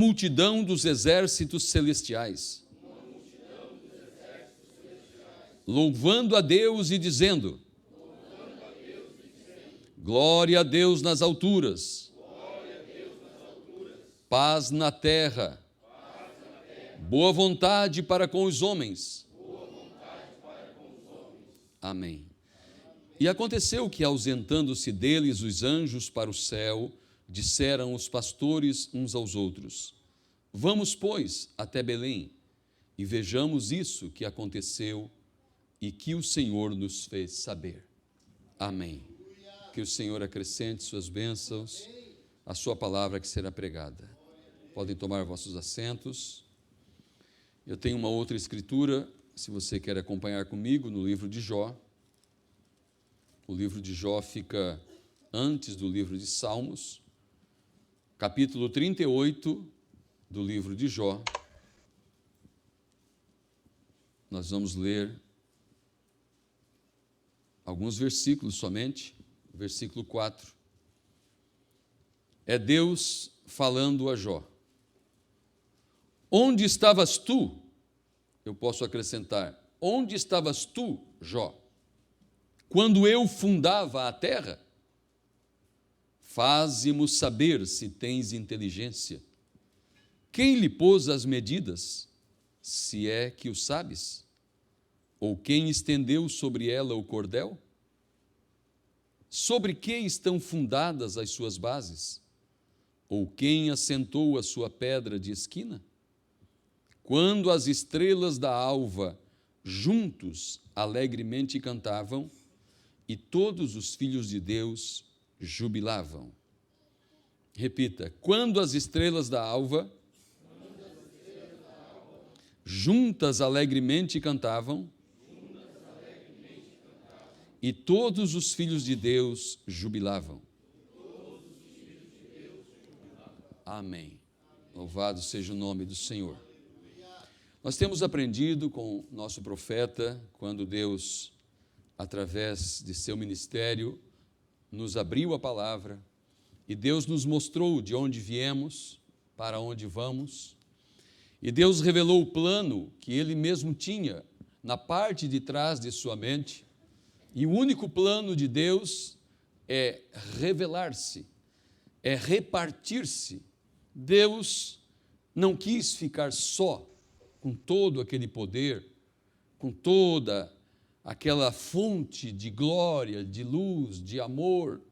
multidão dos exércitos celestiais, louvando a Deus e dizendo: glória a Deus nas alturas, paz na terra, boa vontade para com os homens. Amém. E aconteceu que, ausentando-se deles os anjos para o céu, disseram os pastores uns aos outros: vamos, pois, até Belém, e vejamos isso que aconteceu e que o Senhor nos fez saber. Amém. Que o Senhor acrescente suas bênçãos à sua palavra que será pregada. Podem tomar vossos assentos. Eu tenho uma outra escritura, se você quer acompanhar comigo, no livro de Jó. O livro de Jó fica antes do livro de Salmos, capítulo 38 do livro de Jó. Nós vamos ler alguns versículos somente. Versículo 4. É Deus falando a Jó. Onde estavas tu? Eu posso acrescentar: onde estavas tu, Jó, quando eu fundava a terra? Faze-mo saber se tens inteligência. Quem lhe pôs as medidas, se é que o sabes? Ou quem estendeu sobre ela o cordel? Sobre que estão fundadas as suas bases? Ou quem assentou a sua pedra de esquina? Quando as estrelas da alva juntos alegremente cantavam, e todos os filhos de Deus jubilavam. Repita: quando as estrelas da alva juntas alegremente cantavam, e todos os filhos de Deus jubilavam. Amém. Louvado seja o nome do Senhor. Nós temos aprendido com nosso profeta, quando Deus, através de seu ministério, nos abriu a palavra, e Deus nos mostrou de onde viemos, para onde vamos, e Deus revelou o plano que Ele mesmo tinha na parte de trás de sua mente. E o único plano de Deus é revelar-se, é repartir-se. Deus não quis ficar só com todo aquele poder, com toda aquela fonte de glória, de luz, de amor,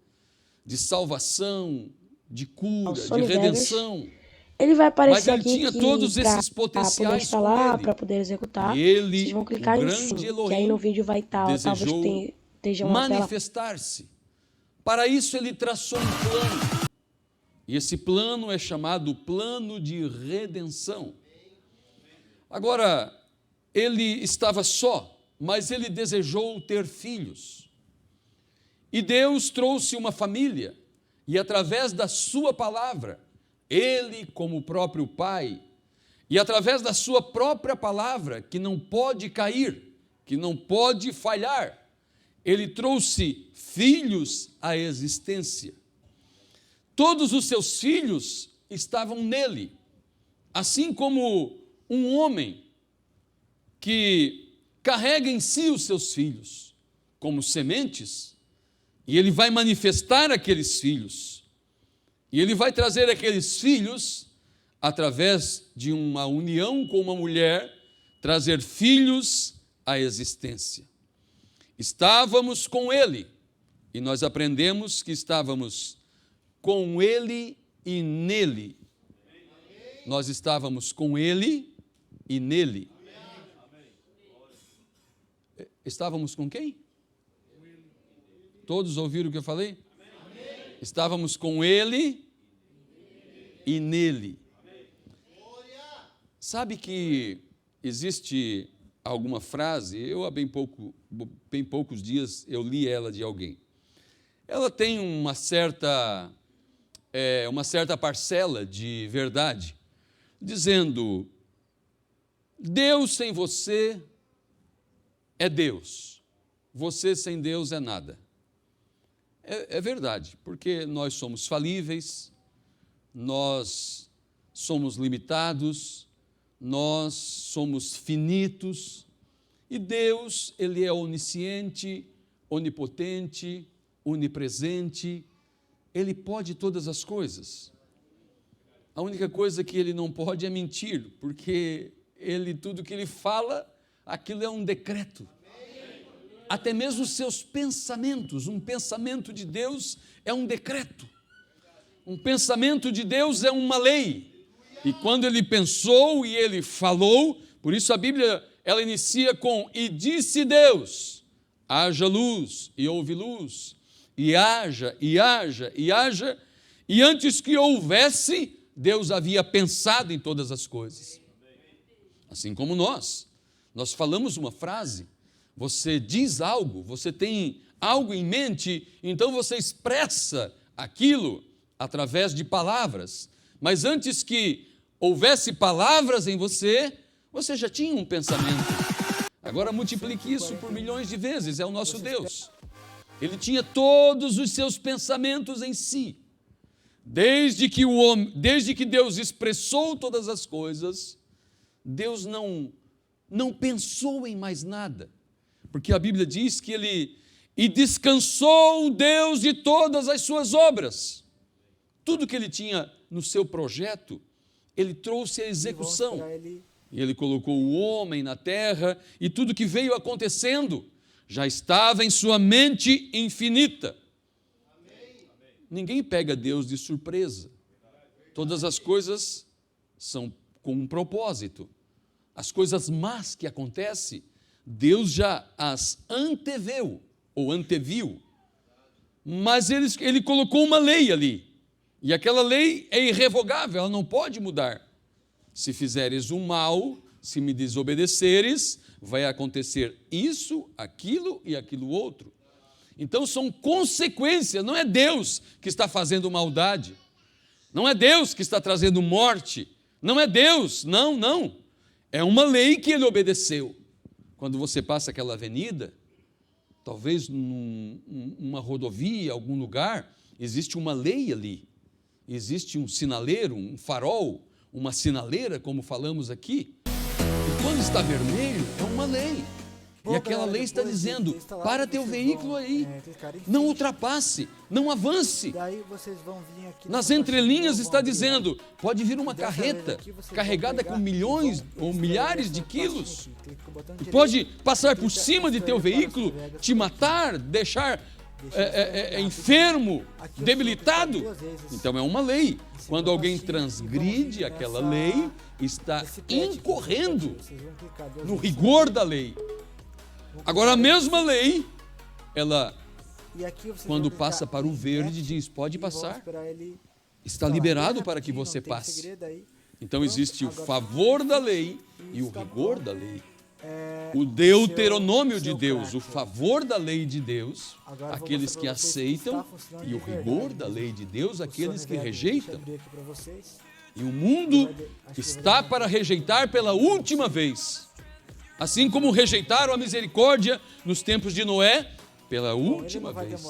de salvação, de cura, de redenção. Ele vai aparecer Mas ele tinha todos esses potenciais com ele. Para poder executar. E ele, vocês vão clicar em sim, que aí no vídeo vai estar, desejou manifestar-se. Para isso ele traçou um plano. E esse plano é chamado plano de redenção. Agora, ele estava só, mas ele desejou ter filhos. E Deus trouxe uma família, e através da sua palavra, ele, como o próprio Pai, e através da sua própria palavra, que não pode cair, que não pode falhar, ele trouxe filhos à existência. Todos os seus filhos estavam nele, assim como um homem que carrega em si os seus filhos como sementes, e ele vai manifestar aqueles filhos. E ele vai trazer aqueles filhos, através de uma união com uma mulher, trazer filhos à existência. Estávamos com ele, e nós aprendemos que estávamos com ele e nele. Nós estávamos com ele e nele. Estávamos com quem? Todos ouviram o que eu falei? Estávamos com ele e nele. Sabe que existe alguma frase, eu há bem poucos dias eu li ela de alguém. Ela tem uma certa parcela de verdade, dizendo: Deus sem você é Deus, você sem Deus é nada. É verdade, porque nós somos falíveis, nós somos limitados, nós somos finitos, e Deus, Ele é onisciente, onipotente, onipresente, Ele pode todas as coisas. A única coisa que Ele não pode é mentir, porque tudo que Ele fala, aquilo é um decreto. Até mesmo os seus pensamentos, um pensamento de Deus é um decreto. Um pensamento de Deus é uma lei. E quando Ele pensou e Ele falou, por isso a Bíblia, ela inicia com: e disse Deus, haja luz, e houve luz, e haja, e haja, e haja, e antes que houvesse, Deus havia pensado em todas as coisas. Assim como nós falamos uma frase, você diz algo, você tem algo em mente, então você expressa aquilo através de palavras, mas antes que houvesse palavras em você, você já tinha um pensamento. Agora multiplique isso por milhões de vezes, é o nosso Deus. Ele tinha todos os seus pensamentos em si. Desde que Deus expressou todas as coisas, Deus não pensou em mais nada. Porque a Bíblia diz que e descansou Deus de todas as suas obras. Tudo que Ele tinha no seu projeto, Ele trouxe à execução. E Ele colocou o homem na terra, e tudo que veio acontecendo já estava em sua mente infinita. Ninguém pega Deus de surpresa. Todas as coisas são com um propósito. As coisas más que acontecem, Deus já as anteveu, ou anteviu. Mas Ele colocou uma lei ali. E aquela lei é irrevogável, ela não pode mudar. Se fizeres o mal, se me desobedeceres, vai acontecer isso, aquilo e aquilo outro. Então são consequências, não é Deus que está fazendo maldade, não é Deus que está trazendo morte, não é Deus, não. É uma lei que Ele obedeceu. Quando você passa aquela avenida, talvez numa rodovia, algum lugar, existe uma lei ali. Existe um sinaleiro, um farol, uma sinaleira, como falamos aqui. E quando está vermelho, é uma lei. E aquela lei está dizendo: para teu veículo aí, não ultrapasse, não avance. Nas entrelinhas está dizendo: pode vir uma carreta carregada com milhões ou milhares de quilos, e pode passar por cima de teu veículo, te matar, deixar enfermo, debilitado. Então é uma lei. Quando alguém transgride aquela lei, está incorrendo no rigor da lei. Agora a mesma lei, ela, quando passa para o verde, diz: pode passar, está liberado para que você passe. Então existe o favor da lei e o rigor da lei. O deuteronômio de Deus, o favor da lei de Deus, aqueles que aceitam, e o rigor da lei de Deus, aqueles que rejeitam. E o mundo está para rejeitar pela última vez. Assim como rejeitaram a misericórdia nos tempos de Noé, pela última vez.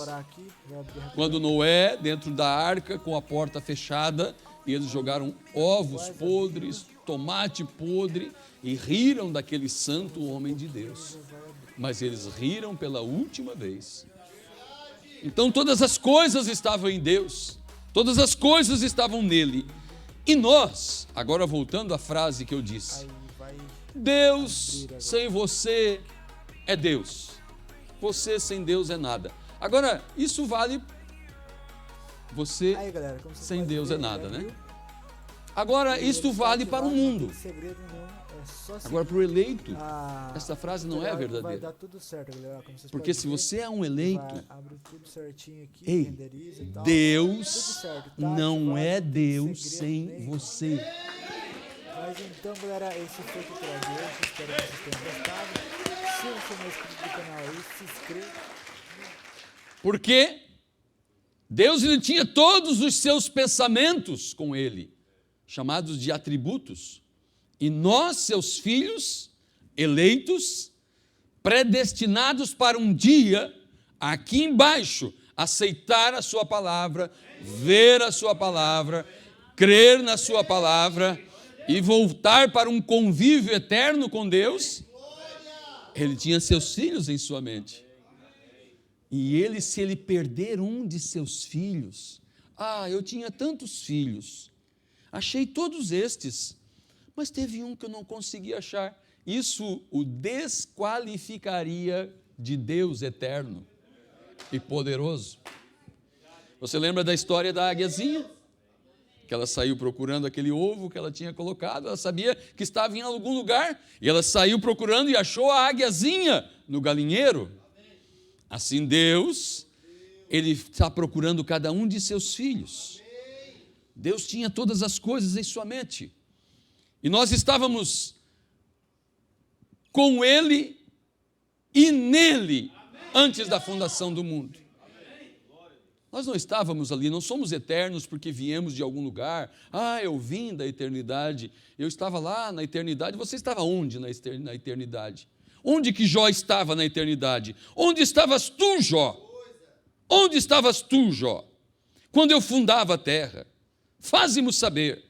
Quando Noé, dentro da arca, com a porta fechada, e eles jogaram ovos podres, tomate podre, e riram daquele santo homem de Deus. Mas eles riram pela última vez. Então todas as coisas estavam em Deus, todas as coisas estavam nele. E nós, agora voltando à frase que eu disse, Deus sem você é Deus, você sem Deus é nada. Agora, isso vale, você sem Deus é nada, né? Agora, isto vale para o mundo. Agora, para o eleito, essa frase não é verdadeira. Porque se você é um eleito, ei, Deus não é Deus sem você. Mas então, galera, esse foi o tutorial de hoje. Espero que vocês tenham gostado. Se você não é inscrito no canal aí, se inscreva. Porque Deus, ele tinha todos os seus pensamentos com ele, chamados de atributos. E nós, seus filhos, eleitos, predestinados para um dia, aqui embaixo, aceitar a sua palavra, ver a sua palavra, crer na sua palavra e voltar para um convívio eterno com Deus, ele tinha seus filhos em sua mente. E ele, se ele perder um de seus filhos, eu tinha tantos filhos, achei todos estes, mas teve um que eu não consegui achar. Isso o desqualificaria de Deus eterno e poderoso. Você lembra da história da águiazinha? Que ela saiu procurando aquele ovo que ela tinha colocado, ela sabia que estava em algum lugar, e ela saiu procurando e achou a águiazinha no galinheiro. Assim Deus, Ele está procurando cada um de seus filhos. Deus tinha todas as coisas em sua mente. E nós estávamos com Ele e nele antes da fundação do mundo. Nós não estávamos ali, não somos eternos porque viemos de algum lugar. Eu vim da eternidade, eu estava lá na eternidade. Você estava onde na eternidade? Onde que Jó estava na eternidade? Onde estavas tu, Jó? Onde estavas tu, Jó? Quando eu fundava a terra, faze-mo saber.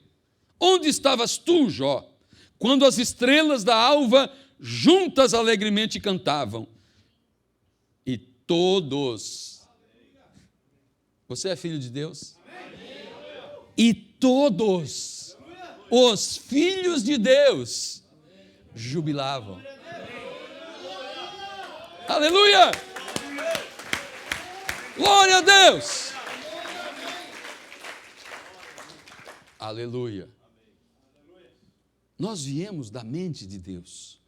Onde estavas tu, Jó? Quando as estrelas da alva juntas alegremente cantavam. E todos... Você é filho de Deus? E todos os filhos de Deus jubilavam. Aleluia! Glória a Deus! Aleluia! Nós viemos da mente de Deus.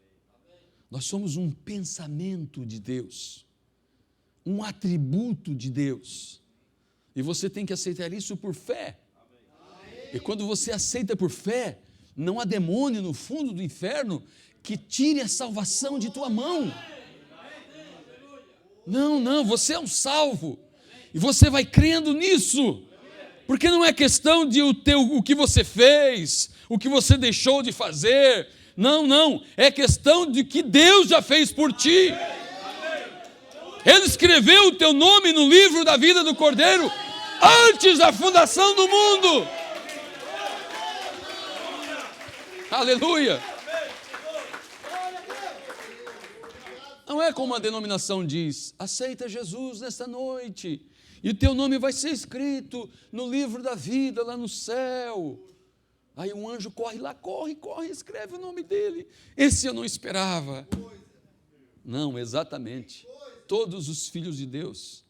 Nós somos um pensamento de Deus, um atributo de Deus. E você tem que aceitar isso por fé. E quando você aceita por fé, não há demônio no fundo do inferno que tire a salvação de tua mão. Não, você é um salvo. E você vai crendo nisso. Porque não é questão de o que você fez, o que você deixou de fazer. Não, é questão de que Deus já fez por ti. Ele escreveu o teu nome no livro da vida do Cordeiro antes da fundação do mundo. Aleluia. Não é como a denominação diz: aceita Jesus nesta noite e o teu nome vai ser escrito no livro da vida lá no céu. Aí um anjo corre lá, corre, escreve o nome dele. Esse eu não esperava. Não, exatamente. Todos os filhos de Deus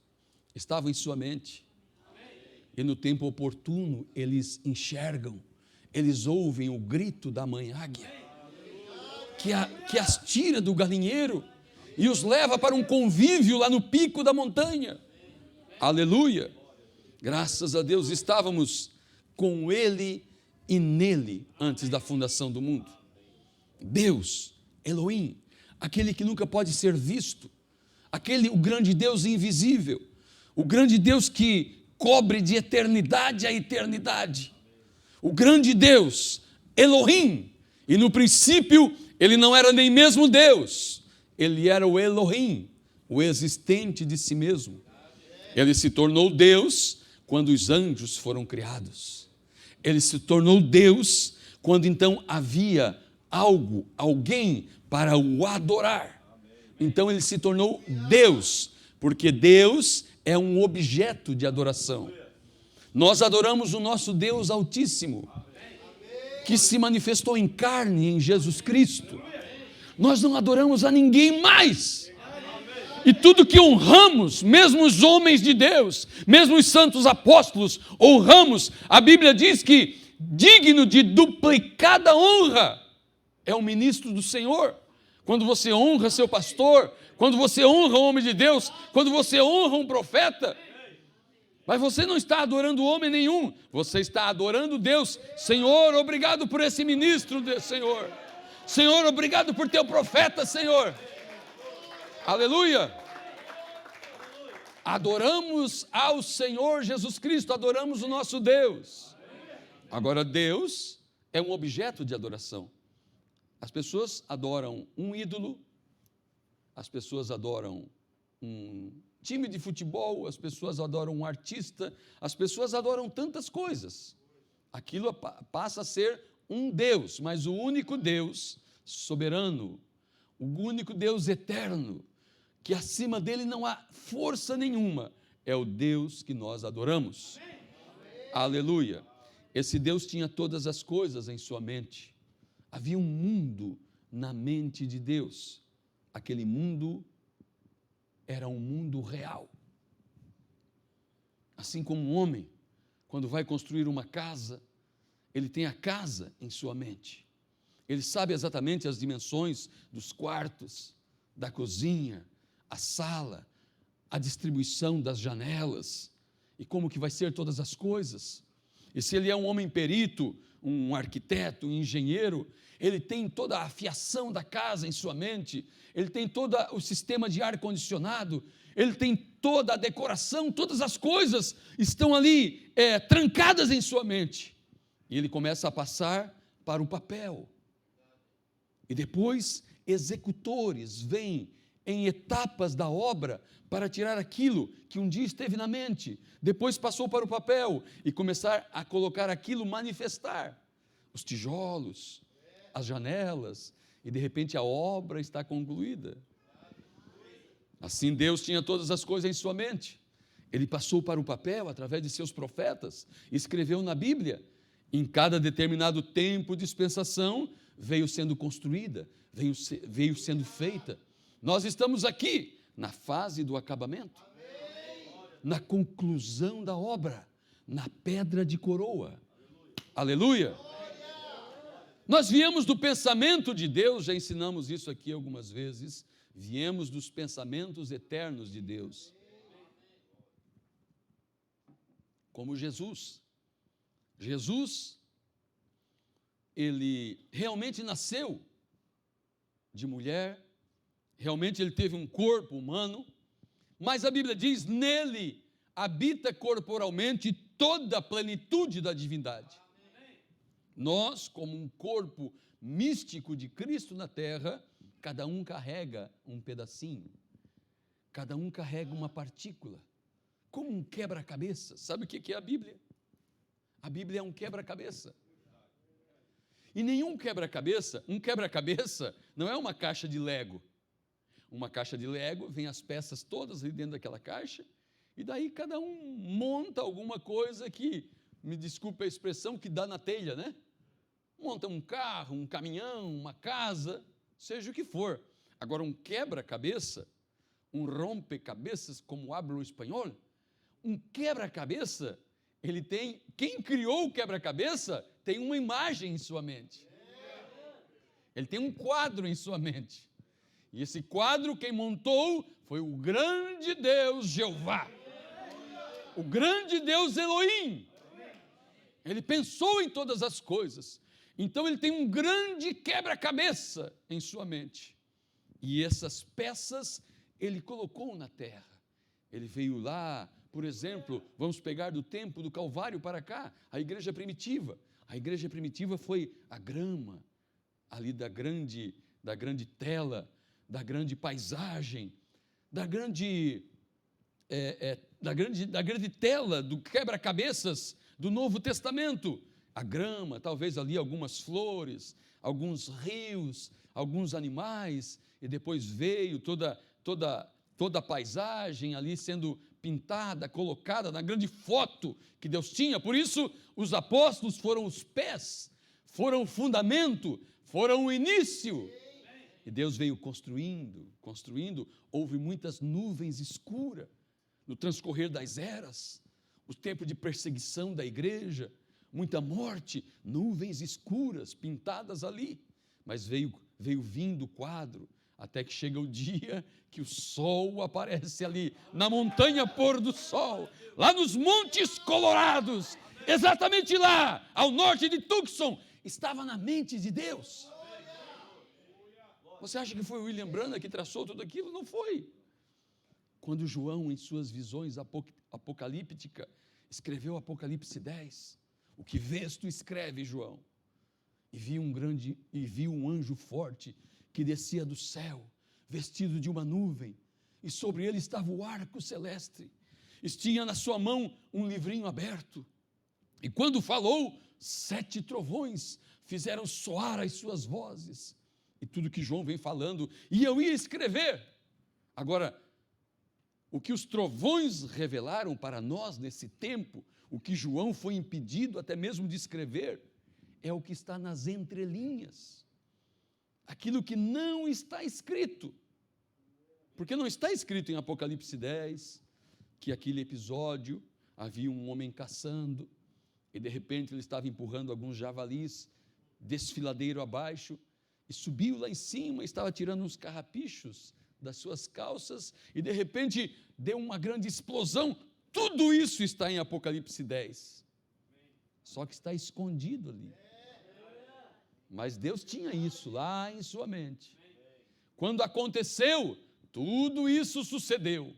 estavam em sua mente. E no tempo oportuno eles enxergam, eles ouvem o grito da mãe águia, que as tira do galinheiro e os leva para um convívio lá no pico da montanha. Aleluia! Graças a Deus, estávamos com Ele e nele antes da fundação do mundo. Deus, Elohim, aquele que nunca pode ser visto, o grande Deus invisível, o grande Deus que cobre de eternidade a eternidade, o grande Deus, Elohim. E no princípio ele não era nem mesmo Deus, ele era o Elohim, o existente de si mesmo. Ele se tornou Deus quando os anjos foram criados. Ele se tornou Deus quando então havia alguém para o adorar. Então ele se tornou Deus, porque Deus é um objeto de adoração. Nós adoramos o nosso Deus Altíssimo, que se manifestou em carne em Jesus Cristo. Nós não adoramos a ninguém mais. E tudo que honramos, mesmo os homens de Deus, mesmo os santos apóstolos, honramos. A Bíblia diz que digno de duplicada honra é o ministro do Senhor. Quando você honra seu pastor, quando você honra o homem de Deus, quando você honra um profeta, mas você não está adorando homem nenhum, você está adorando Deus. Senhor, obrigado por esse ministro, Senhor. Senhor, obrigado por teu profeta, Senhor. Aleluia. Adoramos ao Senhor Jesus Cristo, adoramos o nosso Deus. Agora, Deus é um objeto de adoração. As pessoas adoram um ídolo, as pessoas adoram um time de futebol, as pessoas adoram um artista, as pessoas adoram tantas coisas. Aquilo passa a ser um Deus, mas o único Deus soberano, o único Deus eterno, que acima dele não há força nenhuma, é o Deus que nós adoramos. Amém. Aleluia. Esse Deus tinha todas as coisas em sua mente. Havia um mundo na mente de Deus. Aquele mundo era um mundo real. Assim como um homem, quando vai construir uma casa, ele tem a casa em sua mente. Ele sabe exatamente as dimensões dos quartos, da cozinha, a sala, a distribuição das janelas e como que vai ser todas as coisas. E se ele é um homem perito, um arquiteto, um engenheiro, ele tem toda a fiação da casa em sua mente, ele tem todo o sistema de ar-condicionado, ele tem toda a decoração, todas as coisas estão ali trancadas em sua mente. E ele começa a passar para o papel. E depois, executores vêm em etapas da obra para tirar aquilo que um dia esteve na mente, depois passou para o papel e começar a colocar aquilo, manifestar. Os tijolos, as janelas, e de repente a obra está concluída. Assim Deus tinha todas as coisas em sua mente. Ele passou para o papel através de seus profetas, escreveu na Bíblia. Em cada determinado tempo, dispensação, veio sendo construída, veio sendo feita. Nós estamos aqui na fase do acabamento, na conclusão da obra, na pedra de coroa. Aleluia! Nós viemos do pensamento de Deus, já ensinamos isso aqui algumas vezes, viemos dos pensamentos eternos de Deus. Como Jesus. Jesus, ele realmente nasceu de mulher, realmente ele teve um corpo humano, mas a Bíblia diz, nele habita corporalmente toda a plenitude da divindade. Nós, como um corpo místico de Cristo na terra, cada um carrega um pedacinho, cada um carrega uma partícula, como um quebra-cabeça. Sabe o que é a Bíblia? A Bíblia é um quebra-cabeça. E nenhum quebra-cabeça, um quebra-cabeça não é uma caixa de Lego. Uma caixa de Lego, vem as peças todas ali dentro daquela caixa, e daí cada um monta alguma coisa que, me desculpe a expressão, que dá na telha, né? Monta um carro, um caminhão, uma casa, seja o que for. Agora, um quebra-cabeça, um rompe-cabeças, como habla o espanhol, um quebra-cabeça, ele tem, quem criou o quebra-cabeça tem uma imagem em sua mente. Ele tem um quadro em sua mente. E esse quadro quem montou foi o grande Deus Jeová. O grande Deus Elohim. Ele pensou em todas as coisas. Então ele tem um grande quebra-cabeça em sua mente. E essas peças ele colocou na terra. Ele veio lá, por exemplo, vamos pegar do tempo do Calvário para cá, a igreja primitiva. A igreja primitiva foi a grama, ali da grande tela, da grande paisagem, da grande tela do quebra-cabeças do Novo Testamento. A grama, talvez ali algumas flores, alguns rios, alguns animais, e depois veio toda a paisagem ali sendo pintada, colocada na grande foto que Deus tinha. Por isso, os apóstolos foram os pés, foram o fundamento, foram o início. E Deus veio construindo, houve muitas nuvens escuras no transcorrer das eras, o tempo de perseguição da igreja, muita morte, nuvens escuras pintadas ali, mas veio vindo o quadro, até que chega o dia que o sol aparece ali, na montanha pôr do sol, lá nos Montes Colorados, exatamente lá, ao norte de Tucson, estava na mente de Deus. Você acha que foi o William Branham que traçou tudo aquilo? Não foi. Quando João, em suas visões apocalípticas, escreveu Apocalipse 10, o que vês tu escreve, João, e viu um anjo forte que descia do céu, vestido de uma nuvem, e sobre ele estava o arco celeste, e tinha na sua mão um livrinho aberto, e quando falou, 7 trovões fizeram soar as suas vozes. E tudo que João vem falando, e eu ia escrever. Agora, o que os trovões revelaram para nós nesse tempo, o que João foi impedido até mesmo de escrever, é o que está nas entrelinhas. Aquilo que não está escrito. Porque não está escrito em Apocalipse 10, que aquele episódio havia um homem caçando, e de repente ele estava empurrando alguns javalis, desfiladeiro abaixo, e subiu lá em cima, estava tirando uns carrapichos das suas calças, e de repente deu uma grande explosão. Tudo isso está em Apocalipse 10. Só que está escondido ali. Mas Deus tinha isso lá em sua mente. Quando aconteceu, tudo isso sucedeu.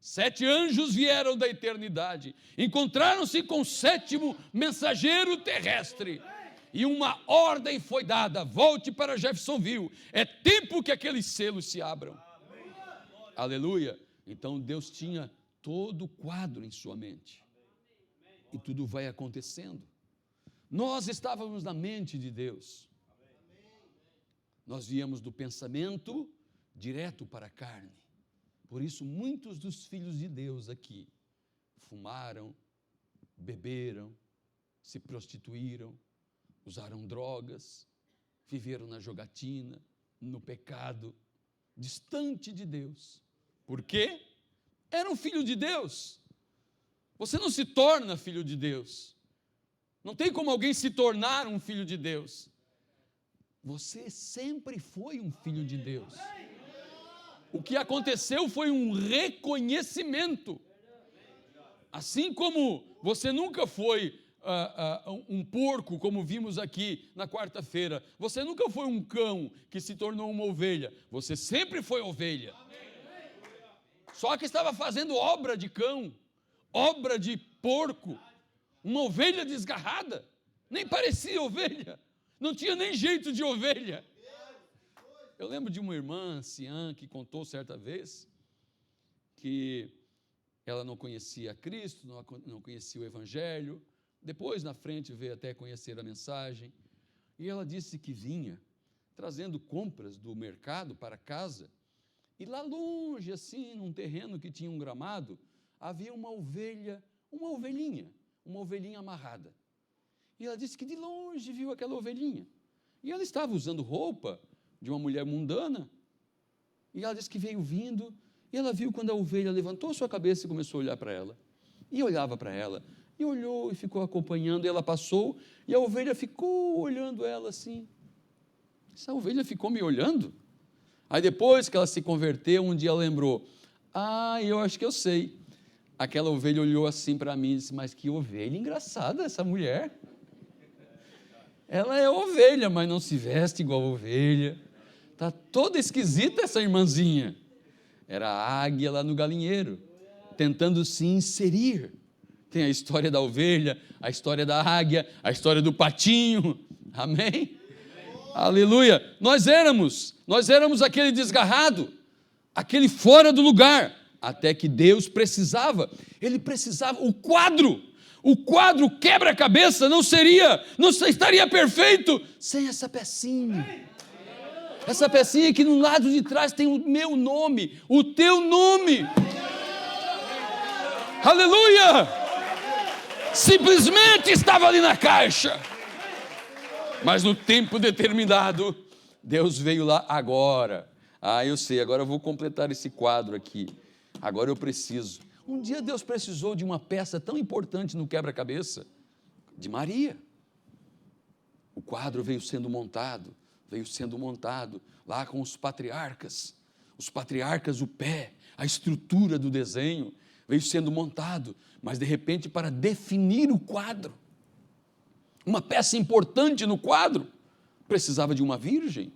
7 anjos vieram da eternidade, encontraram-se com o 7º mensageiro terrestre, e uma ordem foi dada: volte para Jeffersonville, é tempo que aqueles selos se abram. Aleluia. Então Deus tinha todo o quadro em sua mente, e tudo vai acontecendo. Nós estávamos na mente de Deus, nós viemos do pensamento direto para a carne. Por isso muitos dos filhos de Deus aqui fumaram, beberam, se prostituíram, usaram drogas, viveram na jogatina, no pecado, distante de Deus. Por quê? Era um filho de Deus. Você não se torna filho de Deus. Não tem como alguém se tornar um filho de Deus. Você sempre foi um filho de Deus. O que aconteceu foi um reconhecimento. Assim como você nunca foi um porco, como vimos aqui na quarta-feira, você nunca foi um cão que se tornou uma ovelha, você sempre foi ovelha. Só que estava fazendo obra de cão, obra de porco, uma ovelha desgarrada, nem parecia ovelha, não tinha nem jeito de ovelha. Eu lembro de uma irmã anciã que contou certa vez que ela não conhecia Cristo, não conhecia o Evangelho, depois na frente veio até conhecer a mensagem, e ela disse que vinha trazendo compras do mercado para casa, e lá longe, assim, num terreno que tinha um gramado, havia uma ovelhinha amarrada. E ela disse que de longe viu aquela ovelhinha, e ela estava usando roupa de uma mulher mundana, e ela disse que veio vindo, e ela viu quando a ovelha levantou sua cabeça e começou a olhar para ela, e olhava para ela, e olhou e ficou acompanhando, e ela passou, e a ovelha ficou olhando ela assim. Essa ovelha ficou me olhando? Aí depois que ela se converteu, um dia ela lembrou, eu acho que eu sei. Aquela ovelha olhou assim para mim e disse, mas que ovelha engraçada essa mulher. Ela é ovelha, mas não se veste igual ovelha. Está toda esquisita essa irmãzinha. Era a águia lá no galinheiro, tentando se inserir. Tem a história da ovelha, a história da águia, a história do patinho. Amém? Aleluia. Nós éramos aquele desgarrado, aquele fora do lugar, até que Deus precisava. Ele precisava, o quadro quebra-cabeça não estaria perfeito sem essa pecinha. Essa pecinha que no lado de trás tem o meu nome, o teu nome. Aleluia! Simplesmente estava ali na caixa. Mas no tempo determinado, Deus veio lá agora. Eu sei, agora eu vou completar esse quadro aqui. Agora eu preciso. Um dia Deus precisou de uma peça tão importante no quebra-cabeça, de Maria. O quadro veio sendo montado lá com os patriarcas, o pé, a estrutura do desenho, veio sendo montado, mas de repente para definir o quadro, uma peça importante no quadro, precisava de uma virgem,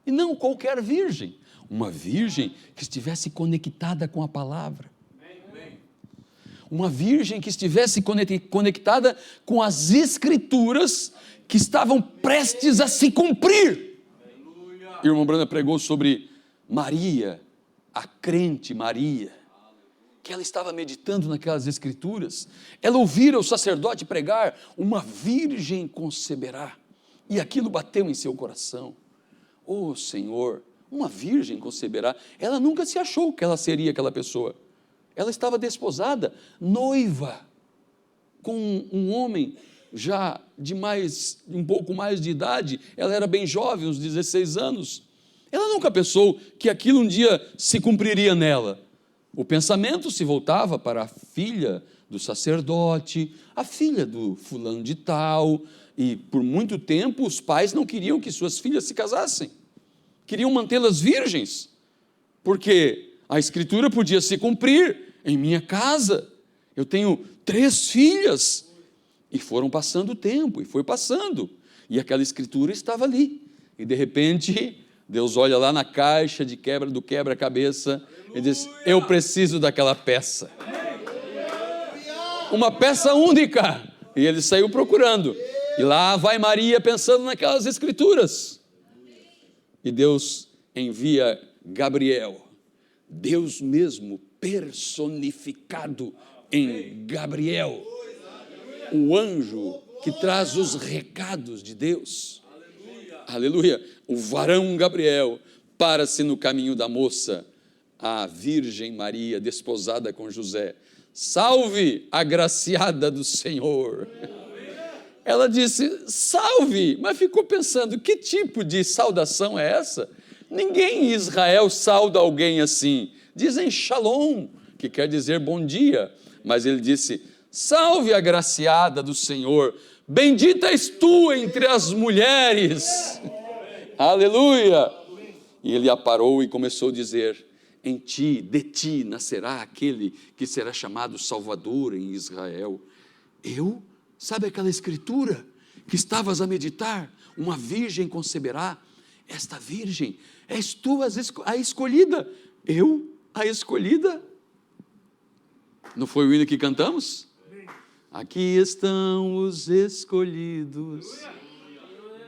e não qualquer virgem, uma virgem que estivesse conectada com a palavra, uma virgem que estivesse conectada com as escrituras que estavam prestes a se cumprir. Irmão Branda pregou sobre Maria, a crente Maria, que ela estava meditando naquelas escrituras, ela ouvira o sacerdote pregar: uma virgem conceberá. E aquilo bateu em seu coração. Oh Senhor, uma virgem conceberá. Ela nunca se achou que ela seria aquela pessoa. Ela estava desposada, noiva, com um homem já de um pouco mais de idade. Ela era bem jovem, uns 16 anos. Ela nunca pensou que aquilo um dia se cumpriria nela. O pensamento se voltava para a filha do sacerdote, a filha do fulano de tal, e por muito tempo os pais não queriam que suas filhas se casassem, queriam mantê-las virgens, porque a escritura podia se cumprir em minha casa. Eu tenho 3 filhas, e foram passando o tempo, e foi passando, e aquela escritura estava ali, e de repente Deus olha lá na caixa do quebra-cabeça e diz: eu preciso daquela peça, uma peça única. E ele saiu procurando, e lá vai Maria pensando naquelas escrituras, e Deus envia Gabriel, Deus mesmo personificado em Gabriel, o anjo que traz os recados de Deus. Aleluia. O varão Gabriel para-se no caminho da moça, a Virgem Maria, desposada com José. Salve, agraciada do Senhor. Ela disse: salve, mas ficou pensando: que tipo de saudação é essa? Ninguém em Israel sauda alguém assim. Dizem shalom, que quer dizer bom dia, mas ele disse: salve, agraciada do Senhor, bendita és tu entre as mulheres. Aleluia. E ele a parou e começou a dizer: em ti, de ti nascerá aquele que será chamado Salvador em Israel. Sabe aquela escritura que estavas a meditar? Uma virgem conceberá. Esta virgem és tu a escolhida. Eu, a escolhida? Não foi o hino que cantamos? Aqui estão os escolhidos,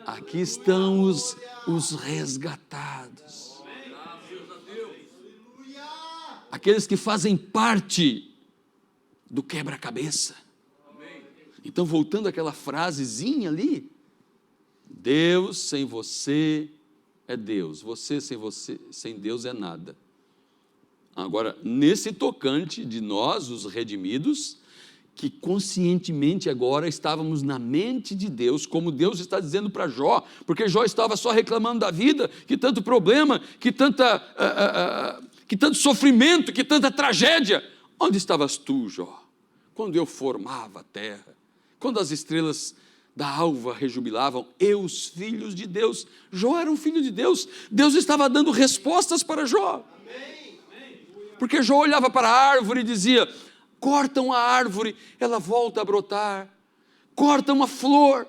aqui estão os resgatados, aqueles que fazem parte do quebra-cabeça. Então, voltando àquela frasezinha ali: Deus sem você é Deus, você sem Deus é nada. Agora, nesse tocante de nós, os redimidos, que conscientemente agora estávamos na mente de Deus, como Deus está dizendo para Jó, porque Jó estava só reclamando da vida, que tanto problema, que tanto sofrimento, que tanta tragédia. Onde estavas tu, Jó, quando eu formava a terra, quando as estrelas da alva rejubilavam, os filhos de Deus? Jó era um filho de Deus, Deus estava dando respostas para Jó, porque Jó olhava para a árvore e dizia: cortam a árvore, ela volta a brotar. Cortam a flor,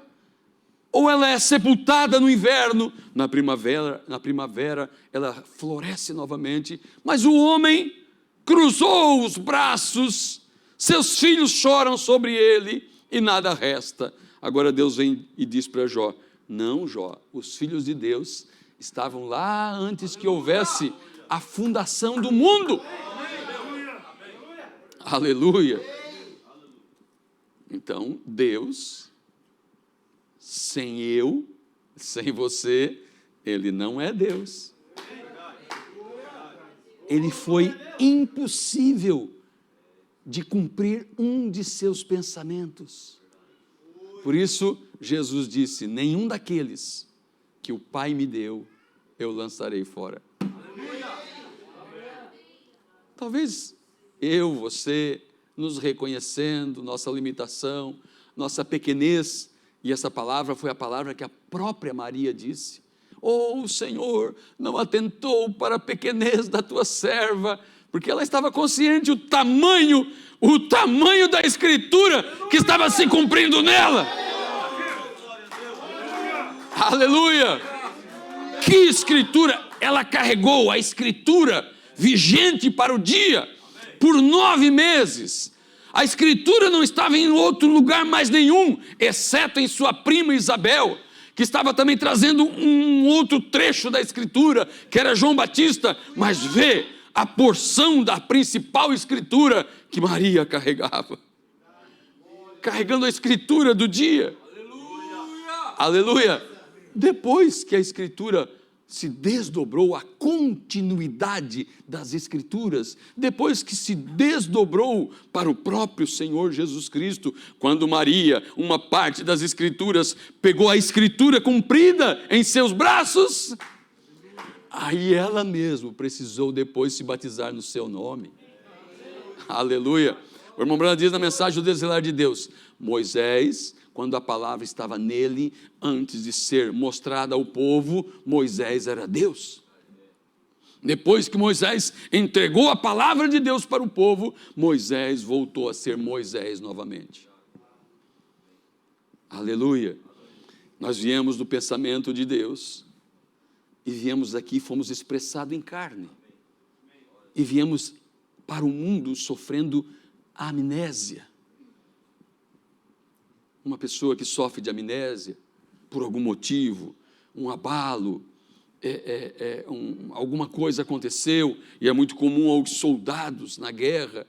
ou ela é sepultada no inverno, na primavera ela floresce novamente. Mas o homem cruzou os braços, seus filhos choram sobre ele e nada resta. Agora Deus vem e diz para Jó: não, Jó, os filhos de Deus estavam lá antes que houvesse a fundação do mundo. Aleluia. Então, Deus, sem eu, sem você, Ele não é Deus. Ele foi impossível de cumprir um de seus pensamentos. Por isso, Jesus disse: nenhum daqueles que o Pai me deu, eu lançarei fora. Talvez eu, você, nos reconhecendo nossa limitação, nossa pequenez, e essa palavra foi a palavra que a própria Maria disse: oh, o Senhor não atentou para a pequenez da tua serva, porque ela estava consciente o tamanho da escritura que estava se cumprindo nela. Aleluia! Que escritura? Ela carregou a escritura vigente para o dia por 9 meses. A escritura não estava em outro lugar mais nenhum, exceto em sua prima Isabel, que estava também trazendo um outro trecho da escritura, que era João Batista. Mas vê a porção da principal escritura que Maria carregava. Carregando a escritura do dia. Aleluia! Depois que a escritura se desdobrou, a continuidade das escrituras, depois que se desdobrou para o próprio Senhor Jesus Cristo, quando Maria, uma parte das escrituras, pegou a escritura cumprida em seus braços, aí ela mesma precisou depois se batizar no seu nome. Aleluia! O irmão Branham diz na mensagem do Desejar de Deus, Moisés, quando a palavra estava nele, antes de ser mostrada ao povo, Moisés era Deus. Depois que Moisés entregou a palavra de Deus para o povo, Moisés voltou a ser Moisés novamente. Aleluia! Nós viemos do pensamento de Deus, e viemos aqui, fomos expressados em carne, e viemos para o mundo sofrendo amnésia. Uma pessoa que sofre de amnésia, por algum motivo, um abalo, alguma coisa aconteceu, e é muito comum aos soldados na guerra,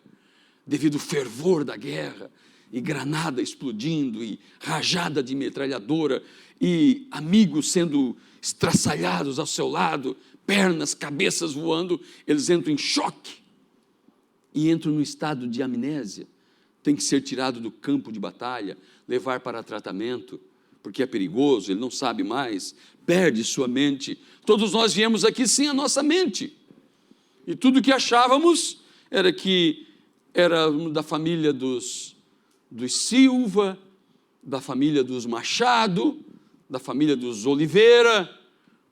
devido ao fervor da guerra, e granada explodindo, e rajada de metralhadora, e amigos sendo estraçalhados ao seu lado, pernas, cabeças voando, eles entram em choque, e entram no estado de amnésia. Tem que ser tirado do campo de batalha, levar para tratamento, porque é perigoso, ele não sabe mais, perde sua mente. Todos nós viemos aqui sem a nossa mente, e tudo que achávamos era que era da família dos Silva, da família dos Machado, da família dos Oliveira,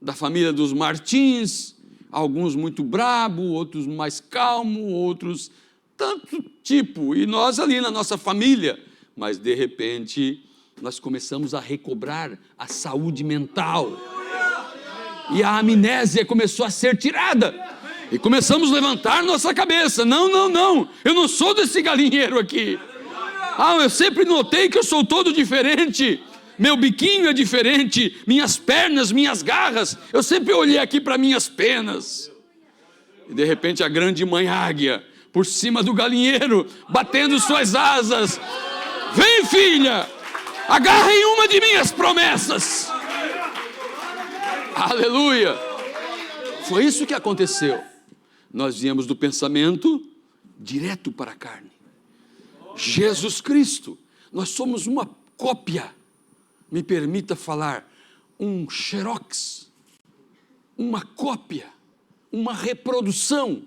da família dos Martins, alguns muito brabo, outros mais calmo, outros tanto tipo, e nós ali na nossa família, mas de repente nós começamos a recobrar a saúde mental, e a amnésia começou a ser tirada, e começamos a levantar nossa cabeça, não, eu não sou desse galinheiro aqui, eu sempre notei que eu sou todo diferente, meu biquinho é diferente, minhas pernas, minhas garras, eu sempre olhei aqui para minhas penas, e de repente a grande mãe águia, por cima do galinheiro, batendo suas asas, vem filha, agarra em uma de minhas promessas, aleluia, foi isso que aconteceu, nós viemos do pensamento, direto para a carne, Jesus Cristo, nós somos uma cópia, me permita falar, um xerox, uma cópia, uma reprodução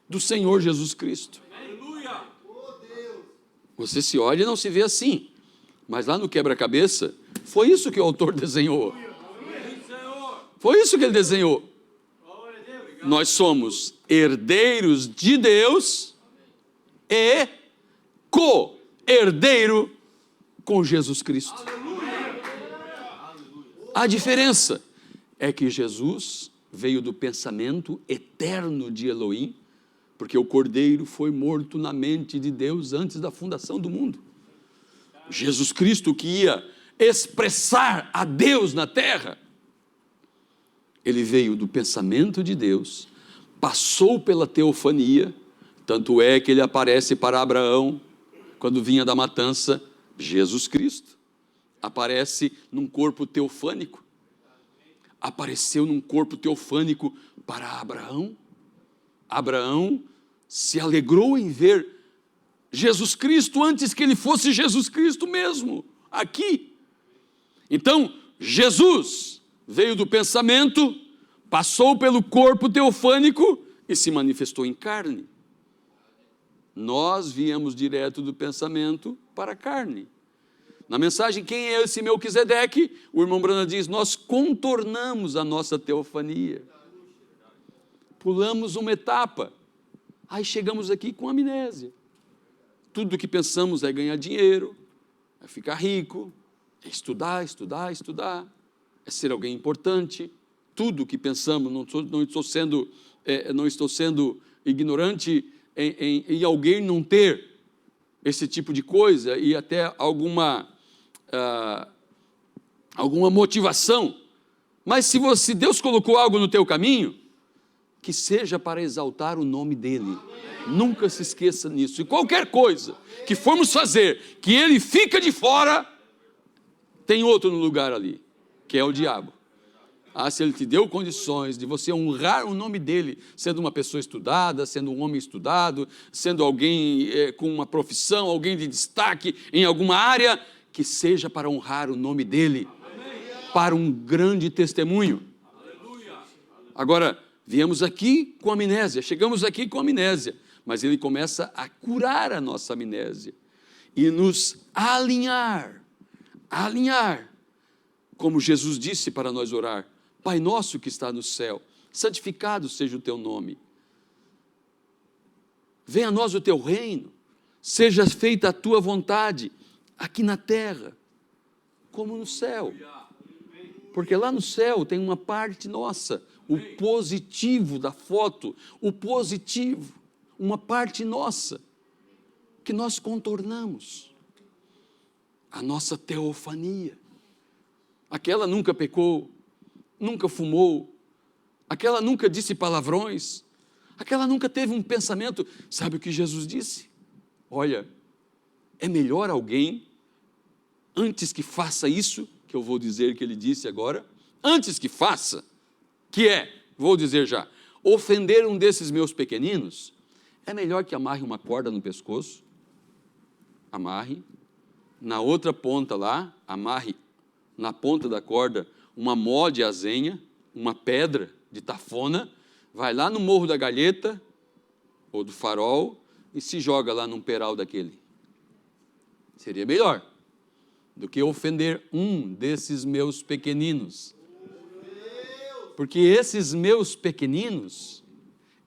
do Senhor Jesus Cristo. Você se olha e não se vê assim, mas lá no quebra-cabeça, foi isso que o autor desenhou. Foi isso que ele desenhou. Nós somos herdeiros de Deus e co-herdeiro com Jesus Cristo. A diferença é que Jesus veio do pensamento eterno de Elohim, porque o Cordeiro foi morto na mente de Deus antes da fundação do mundo. Jesus Cristo, que ia expressar a Deus na terra, ele veio do pensamento de Deus, passou pela teofania, tanto é que ele aparece para Abraão, quando vinha da matança, Jesus Cristo, aparece num corpo teofânico, apareceu num corpo teofânico para Abraão. Abraão se alegrou em ver Jesus Cristo antes que ele fosse Jesus Cristo mesmo, aqui. Então, Jesus veio do pensamento, passou pelo corpo teofânico e se manifestou em carne. Nós viemos direto do pensamento para a carne. Na mensagem, quem é esse Melquisedeque? O irmão Branham diz, nós contornamos a nossa teofania. Pulamos uma etapa, aí chegamos aqui com amnésia. Tudo que pensamos é ganhar dinheiro, é ficar rico, é estudar, é ser alguém importante. Tudo que pensamos, não estou sendo ignorante em alguém não ter esse tipo de coisa e até alguma motivação. Mas se Deus colocou algo no teu caminho, que seja para exaltar o nome dEle. Nunca se esqueça nisso. E qualquer coisa que formos fazer, que Ele fica de fora, tem outro no lugar ali, que é o diabo. Se Ele te deu condições de você honrar o nome dEle, sendo uma pessoa estudada, sendo um homem estudado, sendo alguém com uma profissão, alguém de destaque em alguma área, que seja para honrar o nome dEle, para um grande testemunho. Agora, viemos aqui com amnésia, chegamos aqui com amnésia, mas Ele começa a curar a nossa amnésia e nos alinhar, como Jesus disse para nós orar: Pai nosso que está no céu, santificado seja o teu nome. Venha a nós o teu reino, seja feita a tua vontade, aqui na terra, como no céu. Porque lá no céu tem uma parte nossa, o positivo da foto, o positivo, uma parte nossa, que nós contornamos. A nossa teofania. Aquela nunca pecou, nunca fumou, aquela nunca disse palavrões, aquela nunca teve um pensamento. Sabe o que Jesus disse? Olha, é melhor alguém, antes que faça isso, que eu vou dizer que ele disse agora, antes que faça, vou dizer já, ofender um desses meus pequeninos, é melhor que amarre uma corda no pescoço, amarre, na outra ponta lá, amarre na ponta da corda uma mó de azenha, uma pedra de tafona, vai lá no Morro da Galheta, ou do Farol, e se joga lá num peral daquele. Seria melhor do que ofender um desses meus pequeninos. Porque esses meus pequeninos,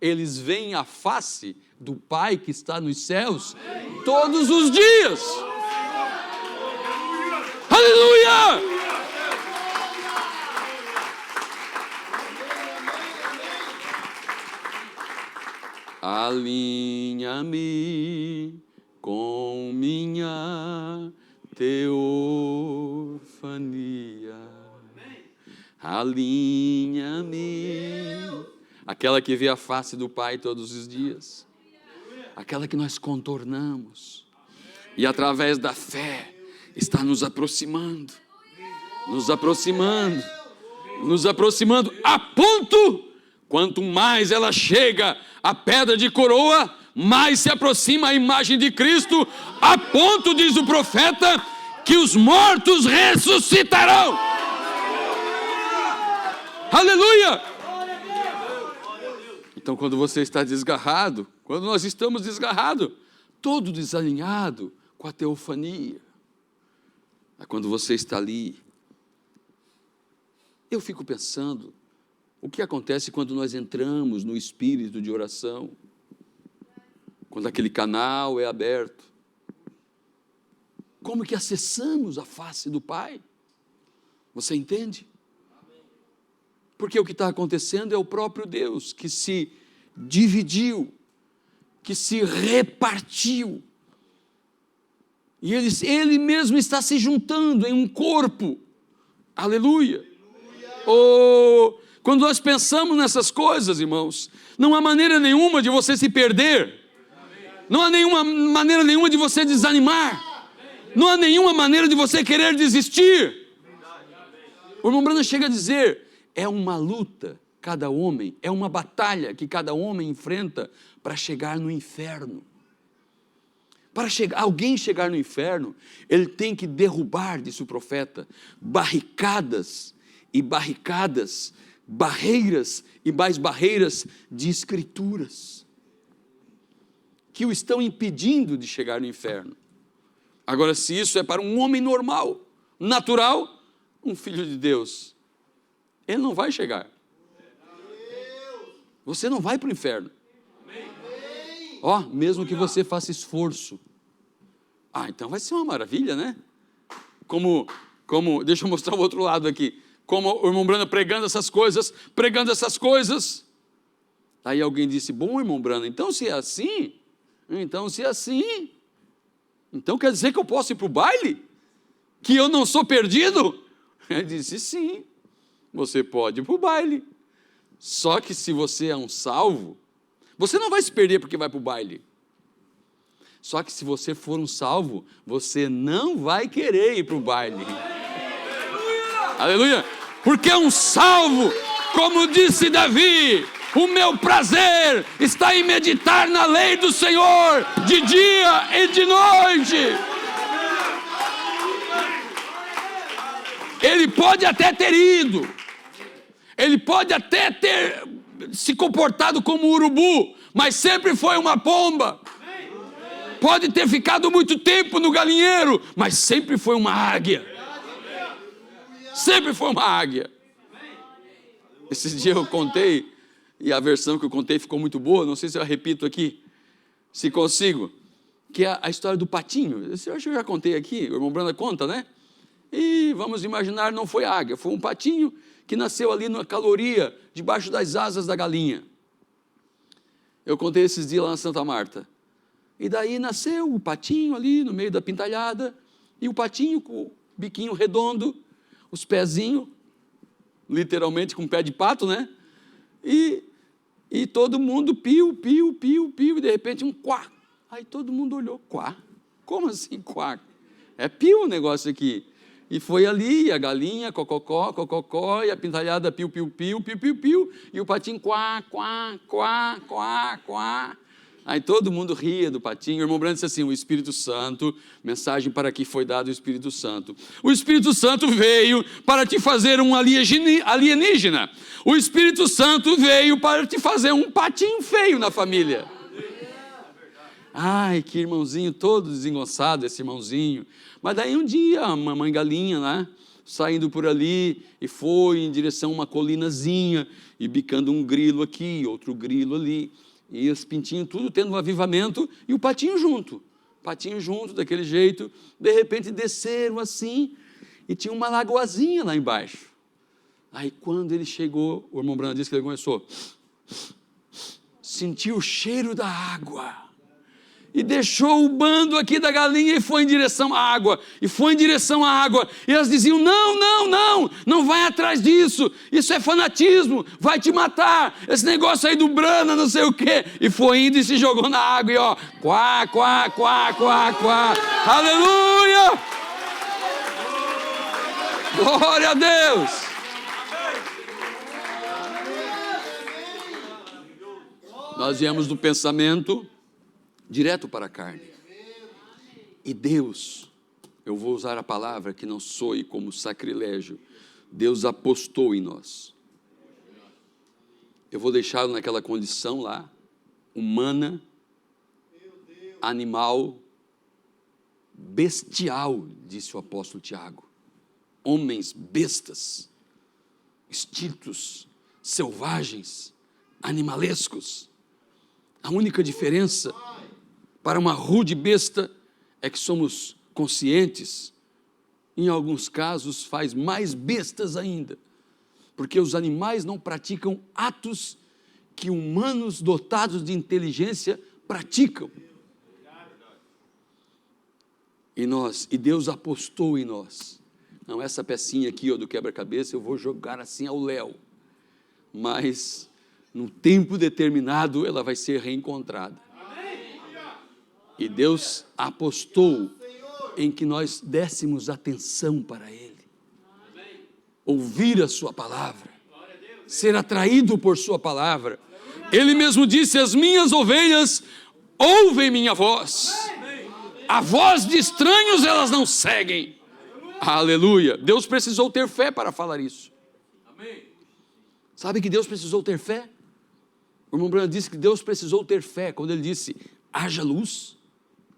eles veem a face do Pai que está nos céus todos os dias. Aleluia! Alinha-me com minha teofania. Alinha-me. Aquela que vê a face do Pai todos os dias. Aquela que nós contornamos. E através da fé está nos aproximando. Nos aproximando. Nos aproximando a ponto, quanto mais ela chega à pedra de coroa, mais se aproxima a imagem de Cristo, a ponto, diz o profeta, que os mortos ressuscitarão. Aleluia! Então, quando você está desgarrado, quando nós estamos desgarrados, todo desalinhado com a teofania, é quando você está ali. Eu fico pensando, o que acontece quando nós entramos no espírito de oração? Quando aquele canal é aberto. Como que acessamos a face do Pai? Você entende? Porque o que está acontecendo é o próprio Deus que se dividiu, que se repartiu. E Ele mesmo está se juntando em um corpo. Aleluia! Quando nós pensamos nessas coisas, irmãos, não há maneira nenhuma de você se perder. Não há maneira nenhuma de você desanimar. Não há nenhuma maneira de você querer desistir. O irmão Branham chega a dizer, é uma luta, cada homem, é uma batalha que cada homem enfrenta para chegar no inferno. Para alguém chegar no inferno, ele tem que derrubar, disse o profeta, barricadas e barricadas, barreiras e mais barreiras de escrituras, que o estão impedindo de chegar no inferno. Agora, se isso é para um homem normal, natural, um filho de Deus, ele não vai chegar. Você não vai para o inferno. Mesmo que você faça esforço. Então vai ser uma maravilha, né? Como, deixa eu mostrar o outro lado aqui. Como o irmão Branham pregando essas coisas. Aí alguém disse, bom, irmão Branham, então se é assim, então quer dizer que eu posso ir para o baile? Que eu não sou perdido? Ele disse, sim, você pode ir para o baile, Só que se você é um salvo, você não vai se perder porque vai para o baile. Só que se você for um salvo, você não vai querer ir para o baile. Aleluia! Porque um salvo, como disse Davi, o meu prazer está em meditar na lei do Senhor, de dia e de noite. Ele pode até ter ido, ele pode até ter se comportado como urubu, mas sempre foi uma pomba. Pode ter ficado muito tempo no galinheiro, mas sempre foi uma águia. Sempre foi uma águia. Esses dias eu contei, e a versão que eu contei ficou muito boa, não sei se eu repito aqui, se consigo, que é a história do patinho. Eu acho que eu já contei aqui, o irmão Branda conta, né? E vamos imaginar, não foi águia, foi um patinho que nasceu ali na caloria, debaixo das asas da galinha. Eu contei esses dias lá na Santa Marta. E daí nasceu o patinho ali no meio da pintalhada, e o patinho com o biquinho redondo, os pezinhos, literalmente com pé de pato, né? E todo mundo piu, piu, piu, piu, e de repente um quá. Aí todo mundo olhou, quá? Como assim quá? É piu o negócio aqui. E foi ali, a galinha, cococó, cococó, e a pintalhada piu, piu, piu, piu, piu, piu, e o patinho quá, quá, quá, quá, quá. Aí todo mundo ria do patinho. O irmão Brando disse assim, o Espírito Santo, mensagem para que foi dado o Espírito Santo. O Espírito Santo veio para te fazer um alienígena. O Espírito Santo veio para te fazer um patinho feio na família. Ai, que irmãozinho todo desengonçado, esse irmãozinho. Mas daí um dia, a mamãe galinha, né, saindo por ali, e foi em direção a uma colinazinha, e bicando um grilo aqui, outro grilo ali, e os pintinhos tudo tendo um avivamento, e o patinho junto, daquele jeito. De repente desceram assim, e tinha uma lagoazinha lá embaixo. Aí quando ele chegou, o irmão Brando disse que ele começou, sentiu o cheiro da água, e deixou o bando aqui da galinha e foi em direção à água, e elas diziam, não vai atrás disso, isso é fanatismo, vai te matar, esse negócio aí do Brana, não sei o quê, e foi indo e se jogou na água, e ó, quá, quá, quá, quá, quá, aleluia, glória a Deus. Nós viemos do pensamento direto para a carne. E Deus, eu vou usar a palavra que não soe como sacrilégio, Deus apostou em nós. Eu vou deixá-lo naquela condição lá, humana, animal, bestial, disse o apóstolo Tiago. Homens bestas, instintos, selvagens, animalescos. A única diferença para uma rude besta é que somos conscientes, em alguns casos faz mais bestas ainda, porque os animais não praticam atos que humanos dotados de inteligência praticam. E Deus apostou em nós. Não, essa pecinha aqui ó, do quebra-cabeça eu vou jogar assim ao léu, mas num tempo determinado ela vai ser reencontrada. E Deus apostou em que nós dessemos atenção para Ele, ouvir a sua palavra, ser atraído por sua palavra. Ele mesmo disse, as minhas ovelhas ouvem minha voz, a voz de estranhos elas não seguem. Aleluia. Deus precisou ter fé para falar isso. Sabe que Deus precisou ter fé? O irmão Branham disse que Deus precisou ter fé quando ele disse, haja luz.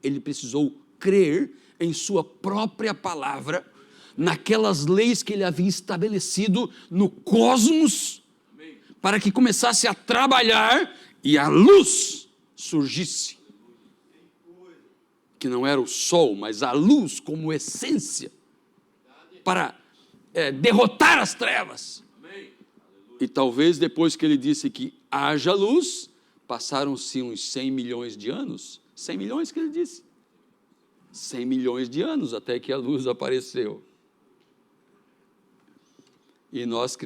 Ele precisou crer em sua própria palavra, naquelas leis que ele havia estabelecido no cosmos, para que começasse a trabalhar e a luz surgisse. Que não era o sol, mas a luz como essência, para derrotar as trevas. E talvez depois que ele disse que haja luz, passaram-se uns 100 milhões de anos, 100 milhões que ele disse, 100 milhões de anos até que a luz apareceu. E nós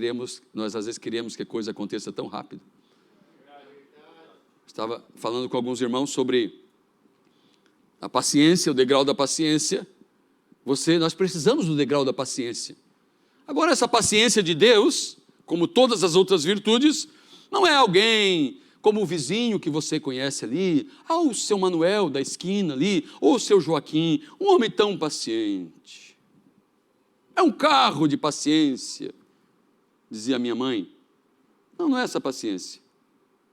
às vezes queremos que a coisa aconteça tão rápido. Estava falando com alguns irmãos sobre a paciência, o degrau da paciência. Nós precisamos do degrau da paciência. Agora, essa paciência de Deus, como todas as outras virtudes, não é alguém como o vizinho que você conhece ali, o seu Manuel da esquina ali, ou o seu Joaquim, um homem tão paciente. É um carro de paciência, dizia minha mãe. Não é essa paciência.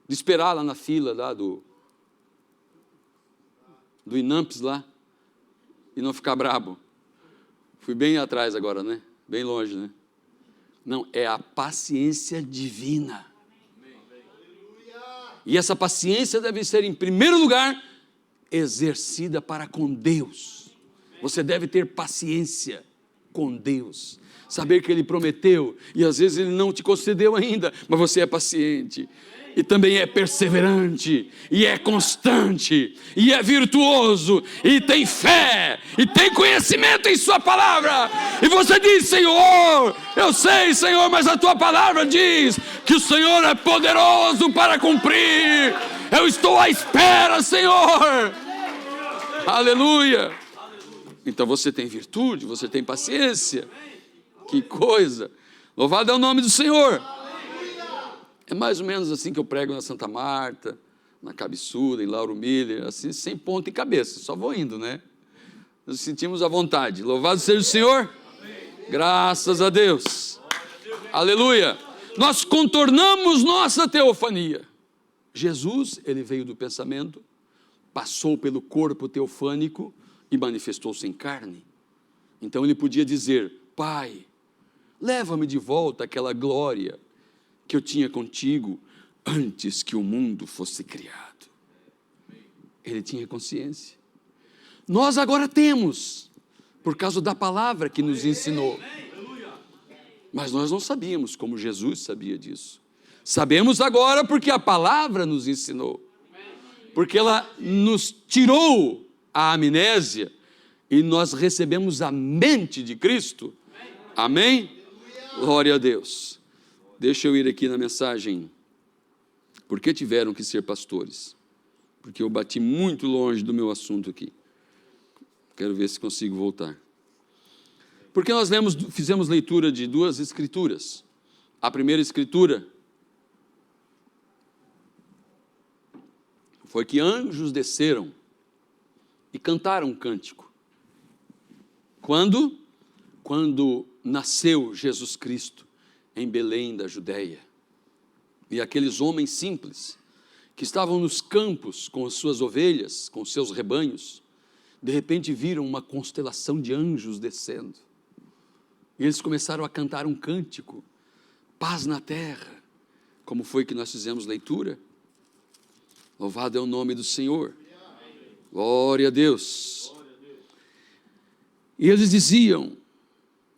De esperar lá na fila lá do Inamps lá, e não ficar brabo. Fui bem atrás agora, né? Bem longe, né? Não, é a paciência divina. E essa paciência deve ser, em primeiro lugar, exercida para com Deus. Você deve ter paciência com Deus. Saber que Ele prometeu, e às vezes Ele não te concedeu ainda, mas você é paciente. E também é perseverante, e é constante, e é virtuoso, e tem fé, e tem conhecimento em sua palavra. E você diz: Senhor, eu sei, Senhor, mas a tua palavra diz que o Senhor é poderoso para cumprir. Eu estou à espera, Senhor. Aleluia. Então você tem virtude, você tem paciência. Que coisa. Louvado é o nome do Senhor. É mais ou menos assim que eu prego na Santa Marta, na Cabeçuda, em Lauro Miller, assim, sem ponta e cabeça, só vou indo, né? Nos sentimos à vontade. Louvado seja o Senhor. Graças a Deus. Aleluia. Nós contornamos nossa teofania. Jesus, ele veio do pensamento, passou pelo corpo teofânico e manifestou-se em carne. Então ele podia dizer: Pai, leva-me de volta àquela glória que eu tinha contigo antes que o mundo fosse criado. Ele tinha consciência. Nós agora temos, por causa da palavra que nos ensinou. Mas nós não sabíamos como Jesus sabia disso. Sabemos agora porque a palavra nos ensinou. Porque ela nos tirou a amnésia e nós recebemos a mente de Cristo. Amém? Glória a Deus. Deixa eu ir aqui na mensagem. Por que tiveram que ser pastores? Porque eu bati muito longe do meu assunto aqui. Quero ver se consigo voltar. Porque nós fizemos leitura de duas escrituras. A primeira escritura foi que anjos desceram e cantaram um cântico. Quando? Quando nasceu Jesus Cristo em Belém da Judéia. E aqueles homens simples, que estavam nos campos com as suas ovelhas, com os seus rebanhos, de repente viram uma constelação de anjos descendo. E eles começaram a cantar um cântico: paz na terra. Como foi que nós fizemos leitura? Louvado é o nome do Senhor. Glória a Deus. E eles diziam: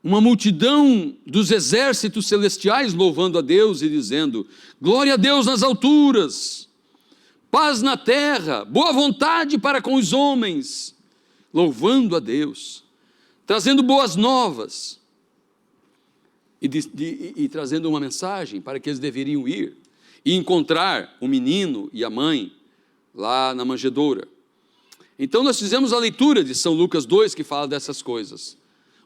uma multidão dos exércitos celestiais louvando a Deus e dizendo: glória a Deus nas alturas, paz na terra, boa vontade para com os homens, louvando a Deus, trazendo boas novas e trazendo uma mensagem para que eles deveriam ir e encontrar o menino e a mãe lá na manjedoura. Então nós fizemos a leitura de São Lucas 2, que fala dessas coisas.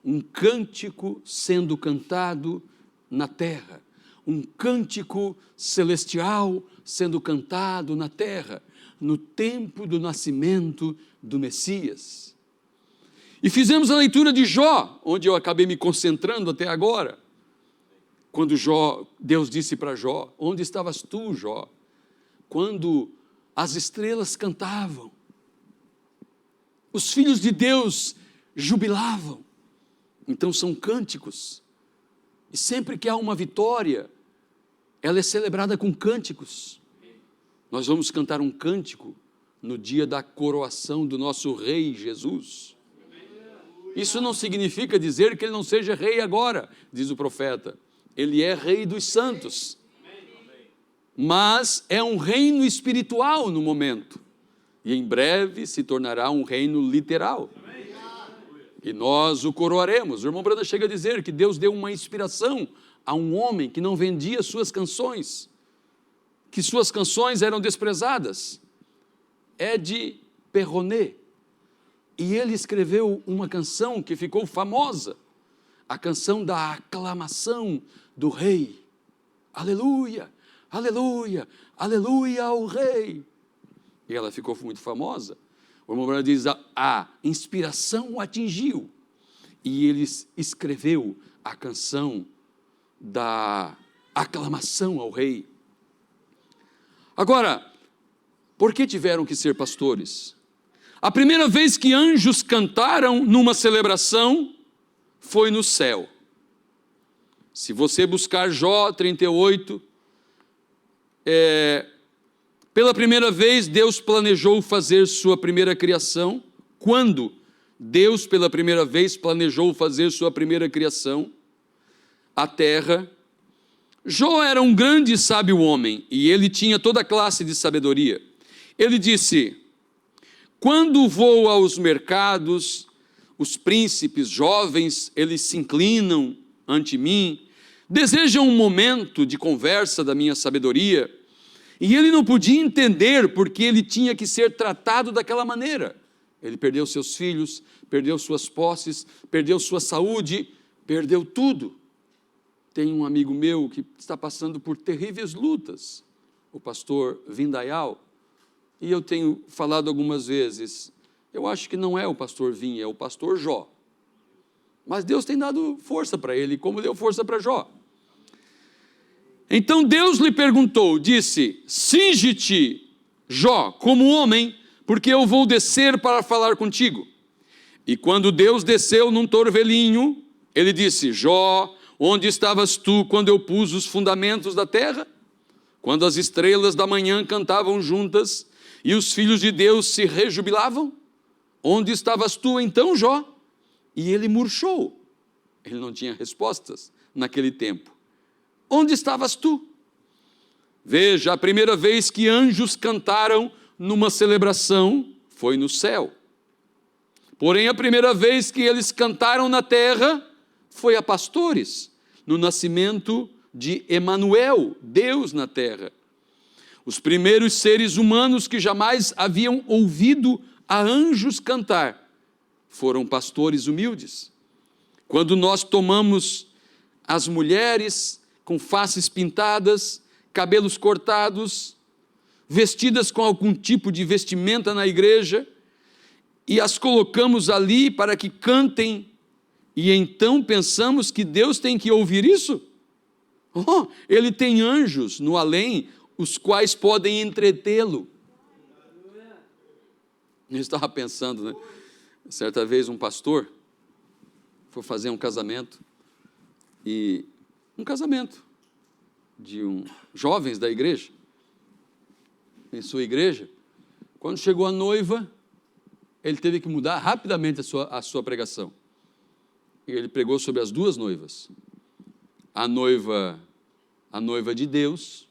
Um cântico sendo cantado na terra, um cântico celestial sendo cantado na terra, no tempo do nascimento do Messias. E fizemos a leitura de Jó, onde eu acabei me concentrando até agora, quando Deus disse para Jó: onde estavas tu, Jó? Quando as estrelas cantavam, os filhos de Deus jubilavam. Então são cânticos, e sempre que há uma vitória, ela é celebrada com cânticos. Nós vamos cantar um cântico no dia da coroação do nosso Rei Jesus. Isso não significa dizer que ele não seja rei agora, diz o profeta. Ele é rei dos santos, mas é um reino espiritual no momento, e em breve se tornará um reino literal. E nós o coroaremos. O irmão Branda chega a dizer que Deus deu uma inspiração a um homem que não vendia suas canções, que suas canções eram desprezadas, Ed Perronet. E ele escreveu uma canção que ficou famosa, a canção da aclamação do rei. Aleluia, aleluia, aleluia ao rei. E ela ficou muito famosa. O irmão Branham diz, a inspiração o atingiu. E ele escreveu a canção da aclamação ao rei. Agora, por que tiveram que ser pastores? A primeira vez que anjos cantaram numa celebração foi no céu. Se você buscar Jó 38, pela primeira vez Deus planejou fazer sua primeira criação. Quando Deus pela primeira vez planejou fazer sua primeira criação, a terra, Jó era um grande e sábio homem, e ele tinha toda classe de sabedoria. Ele disse, quando vou aos mercados, os príncipes jovens, eles se inclinam ante mim, desejam um momento de conversa da minha sabedoria, e ele não podia entender porque ele tinha que ser tratado daquela maneira. Ele perdeu seus filhos, perdeu suas posses, perdeu sua saúde, perdeu tudo. Tem um amigo meu que está passando por terríveis lutas, o pastor Vindayal, e eu tenho falado algumas vezes, eu acho que não é o pastor Vim, é o pastor Jó. Mas Deus tem dado força para ele, como deu força para Jó. Então Deus lhe perguntou, disse, cinge-te, Jó, como homem, porque eu vou descer para falar contigo. E quando Deus desceu num torvelinho, ele disse, Jó, onde estavas tu quando eu pus os fundamentos da terra? Quando as estrelas da manhã cantavam juntas e os filhos de Deus se rejubilavam? Onde estavas tu então, Jó? E ele murchou. Ele não tinha respostas naquele tempo. Onde estavas tu? Veja, a primeira vez que anjos cantaram numa celebração foi no céu. Porém, a primeira vez que eles cantaram na terra foi a pastores, no nascimento de Emanuel, Deus na terra. Os primeiros seres humanos que jamais haviam ouvido a anjos cantar foram pastores humildes. Quando nós tomamos as mulheres com faces pintadas, cabelos cortados, vestidas com algum tipo de vestimenta na igreja, e as colocamos ali para que cantem, e então pensamos que Deus tem que ouvir isso? Oh, ele tem anjos no além, os quais podem entretê-lo. Eu estava pensando, né? Certa vez um pastor foi fazer um casamento, de jovens da igreja, em sua igreja. Quando chegou a noiva, ele teve que mudar rapidamente a sua pregação. E ele pregou sobre as duas noivas. A noiva de Deus,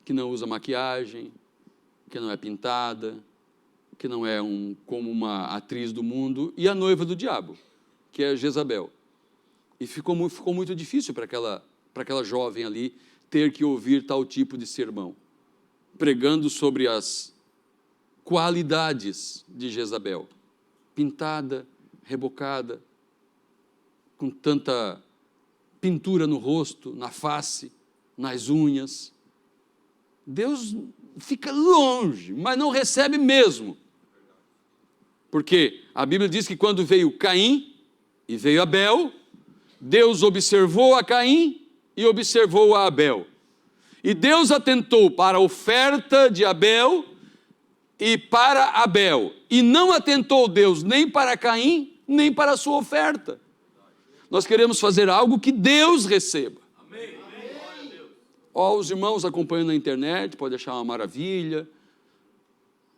que não usa maquiagem, que não é pintada, que não é como uma atriz do mundo, e a noiva do diabo, que é Jezabel. E ficou muito difícil para aquela jovem ali ter que ouvir tal tipo de sermão, pregando sobre as qualidades de Jezabel, pintada, rebocada, com tanta pintura no rosto, na face, nas unhas. Deus fica longe, mas não recebe mesmo. Porque a Bíblia diz que quando veio Caim e veio Abel, Deus observou a Caim e observou a Abel. E Deus atentou para a oferta de Abel e para Abel. E não atentou Deus nem para Caim, nem para a sua oferta. Nós queremos fazer algo que Deus receba. Amém. Ó, os irmãos acompanhando na internet, pode achar uma maravilha.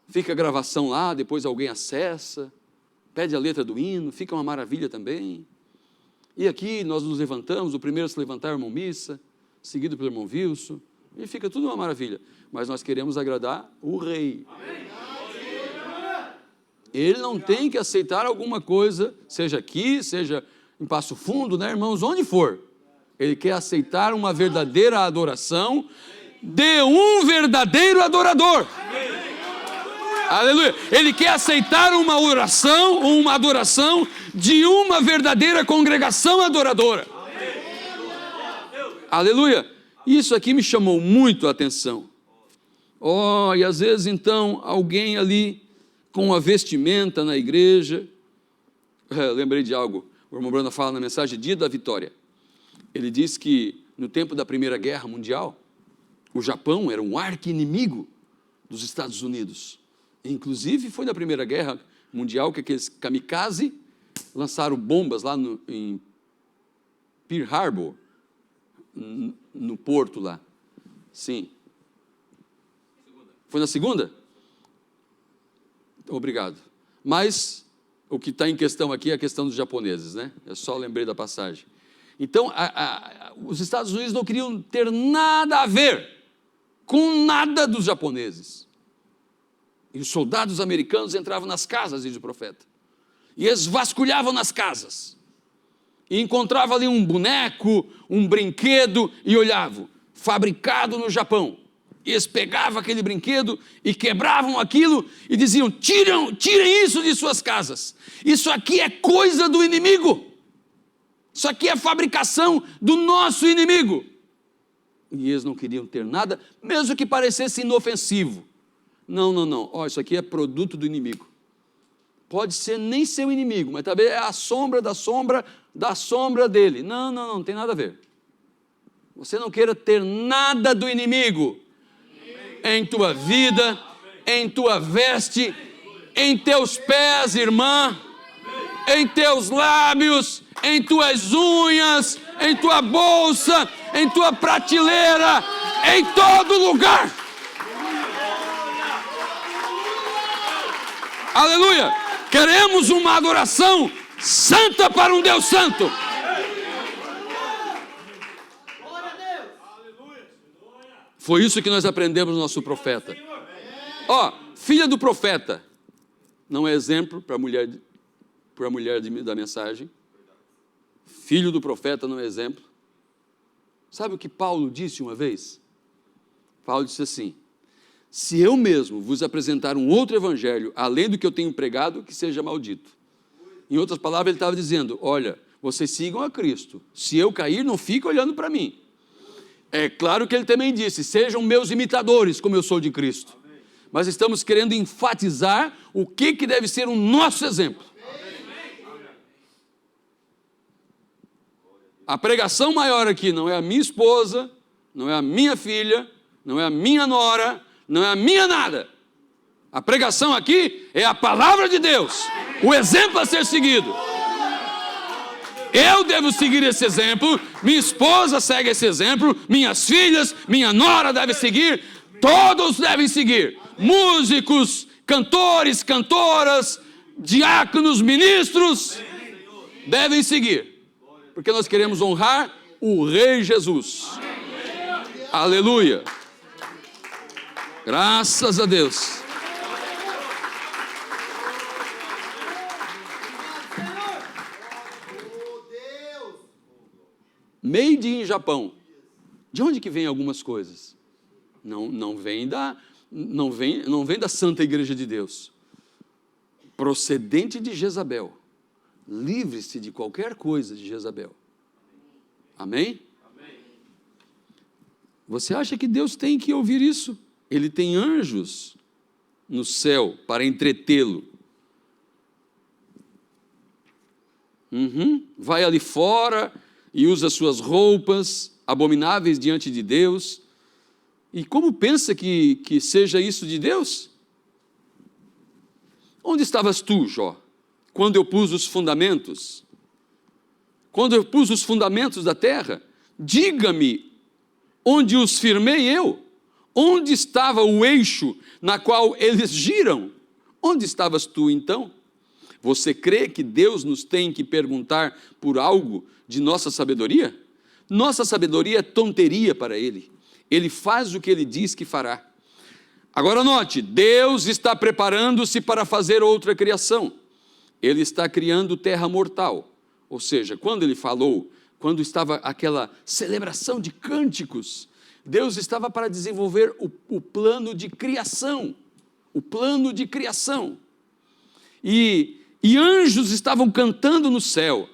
Fica a gravação lá, depois alguém acessa, pede a letra do hino, fica uma maravilha também. E aqui nós nos levantamos, o primeiro a se levantar é o irmão Missa, seguido pelo irmão Wilson, e fica tudo uma maravilha. Mas nós queremos agradar o rei. Amém. Ele não tem que aceitar alguma coisa, seja aqui, seja em Passo Fundo, né, irmãos, onde for. Ele quer aceitar uma verdadeira adoração de um verdadeiro adorador. Aleluia. Ele quer aceitar uma oração ou uma adoração de uma verdadeira congregação adoradora. Aleluia. Isso aqui me chamou muito a atenção. E às vezes então alguém ali com a vestimenta na igreja, lembrei de algo, o irmão Branda fala na mensagem Dia da Vitória. Ele diz que no tempo da Primeira Guerra Mundial, o Japão era um arqui-inimigo dos Estados Unidos. Inclusive foi na Primeira Guerra Mundial que aqueles kamikaze lançaram bombas lá em Pearl Harbor, no porto lá. Sim. Foi na segunda? Obrigado. Mas o que está em questão aqui é a questão dos japoneses, né? Eu só lembrei da passagem. Então, os Estados Unidos não queriam ter nada a ver com nada dos japoneses. E os soldados americanos entravam nas casas, diz o profeta, e eles vasculhavam nas casas, e encontravam ali um boneco, um brinquedo, e olhavam, fabricado no Japão. E eles pegavam aquele brinquedo e quebravam aquilo e diziam, tirem isso de suas casas. Isso aqui é coisa do inimigo. Isso aqui é fabricação do nosso inimigo. E eles não queriam ter nada, mesmo que parecesse inofensivo. Não. Isso aqui é produto do inimigo. Pode ser nem seu inimigo, mas também é a sombra da sombra dele. Não tem nada a ver. Você não queira ter nada do inimigo em tua vida, em tua veste, em teus pés, irmã, em teus lábios, em tuas unhas, em tua bolsa, em tua prateleira, em todo lugar. Aleluia! Queremos uma adoração santa para um Deus santo. Foi isso que nós aprendemos no nosso profeta. Filha do profeta, não é exemplo para a mulher da mensagem. Filho do profeta não é exemplo. Sabe o que Paulo disse uma vez? Paulo disse assim, se eu mesmo vos apresentar um outro evangelho, além do que eu tenho pregado, que seja maldito. Em outras palavras, ele estava dizendo, olha, vocês sigam a Cristo. Se eu cair, não fica olhando para mim. É claro que ele também disse, sejam meus imitadores, como eu sou de Cristo. Mas estamos querendo enfatizar o que deve ser o nosso exemplo. A pregação maior aqui não é a minha esposa, não é a minha filha, não é a minha nora, não é a minha nada. A pregação aqui é a palavra de Deus, o exemplo a ser seguido. Eu devo seguir esse exemplo, minha esposa segue esse exemplo, minhas filhas, minha nora deve seguir, todos devem seguir. Músicos, cantores, cantoras, diáconos, ministros, devem seguir. Porque nós queremos honrar o Rei Jesus. Aleluia. Graças a Deus. Made in Japão. De onde que vem algumas coisas? Não vem da Santa Igreja de Deus. Procedente de Jezabel. Livre-se de qualquer coisa de Jezabel. Amém? Amém? Você acha que Deus tem que ouvir isso? Ele tem anjos no céu para entretê-lo. Vai ali fora e usa suas roupas abomináveis diante de Deus. E como pensa que seja isso de Deus? Onde estavas tu, Jó? Quando eu pus os fundamentos? Quando eu pus os fundamentos da terra? Diga-me, onde os firmei eu? Onde estava o eixo na qual eles giram? Onde estavas tu então? Você crê que Deus nos tem que perguntar por algo de nossa sabedoria? Nossa sabedoria é tonteria para Ele. Ele faz o que Ele diz que fará. Agora note, Deus está preparando-se para fazer outra criação. Ele está criando terra mortal. Ou seja, quando Ele falou quando estava aquela celebração de cânticos, Deus estava para desenvolver o plano de criação. O plano de criação. E anjos estavam cantando no céu.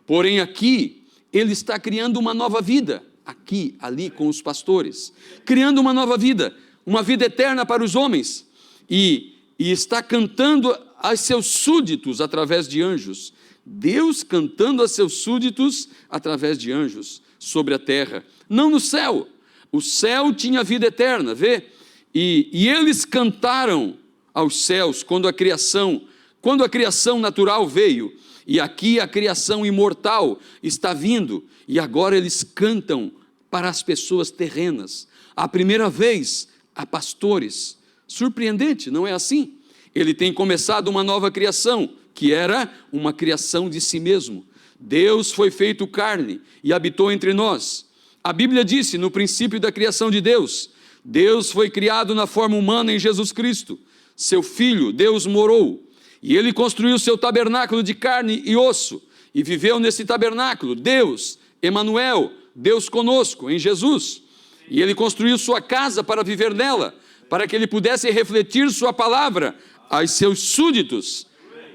Porém aqui, ele está criando uma nova vida. Aqui, ali, com os pastores. Criando uma nova vida. Uma vida eterna para os homens. E está cantando a seus súditos através de anjos. Deus cantando a seus súditos através de anjos sobre a terra. Não no céu. O céu tinha vida eterna, vê? E eles cantaram aos céus quando a criação natural veio. E aqui a criação imortal está vindo. E agora eles cantam para as pessoas terrenas. A primeira vez a pastores. Surpreendente, não é assim? Ele tem começado uma nova criação, que era uma criação de si mesmo. Deus foi feito carne e habitou entre nós. A Bíblia disse, no princípio da criação de Deus, Deus foi criado na forma humana em Jesus Cristo. Seu Filho, Deus morou, e Ele construiu seu tabernáculo de carne e osso, e viveu nesse tabernáculo, Deus, Emanuel, Deus conosco, em Jesus. E Ele construiu sua casa para viver nela, para que Ele pudesse refletir sua palavra aos seus súditos.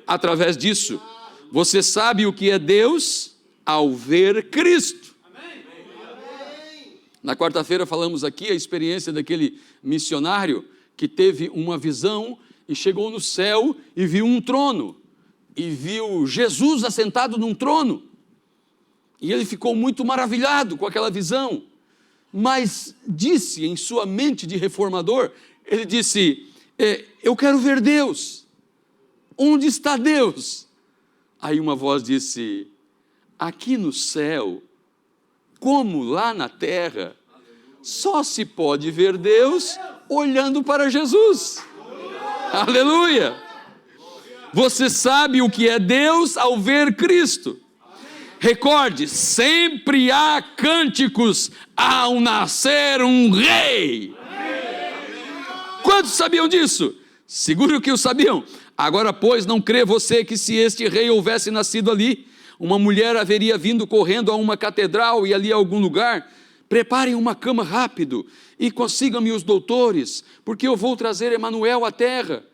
Através disso, você sabe o que é Deus ao ver Cristo. Na quarta-feira falamos aqui a experiência daquele missionário que teve uma visão e chegou no céu e viu um trono, e viu Jesus assentado num trono, e ele ficou muito maravilhado com aquela visão, mas disse em sua mente de reformador, ele disse, eu quero ver Deus, onde está Deus? Aí uma voz disse, aqui no céu, como lá na terra, só se pode ver Deus olhando para Jesus. Aleluia! Você sabe o que é Deus ao ver Cristo. Recorde, sempre há cânticos ao nascer um rei. Quantos sabiam disso? Seguro que o sabiam. Agora, pois, não crê você que se este rei houvesse nascido ali, uma mulher haveria vindo correndo a uma catedral e ali a algum lugar, preparem uma cama rápido e consigam-me os doutores, porque eu vou trazer Emanuel à terra.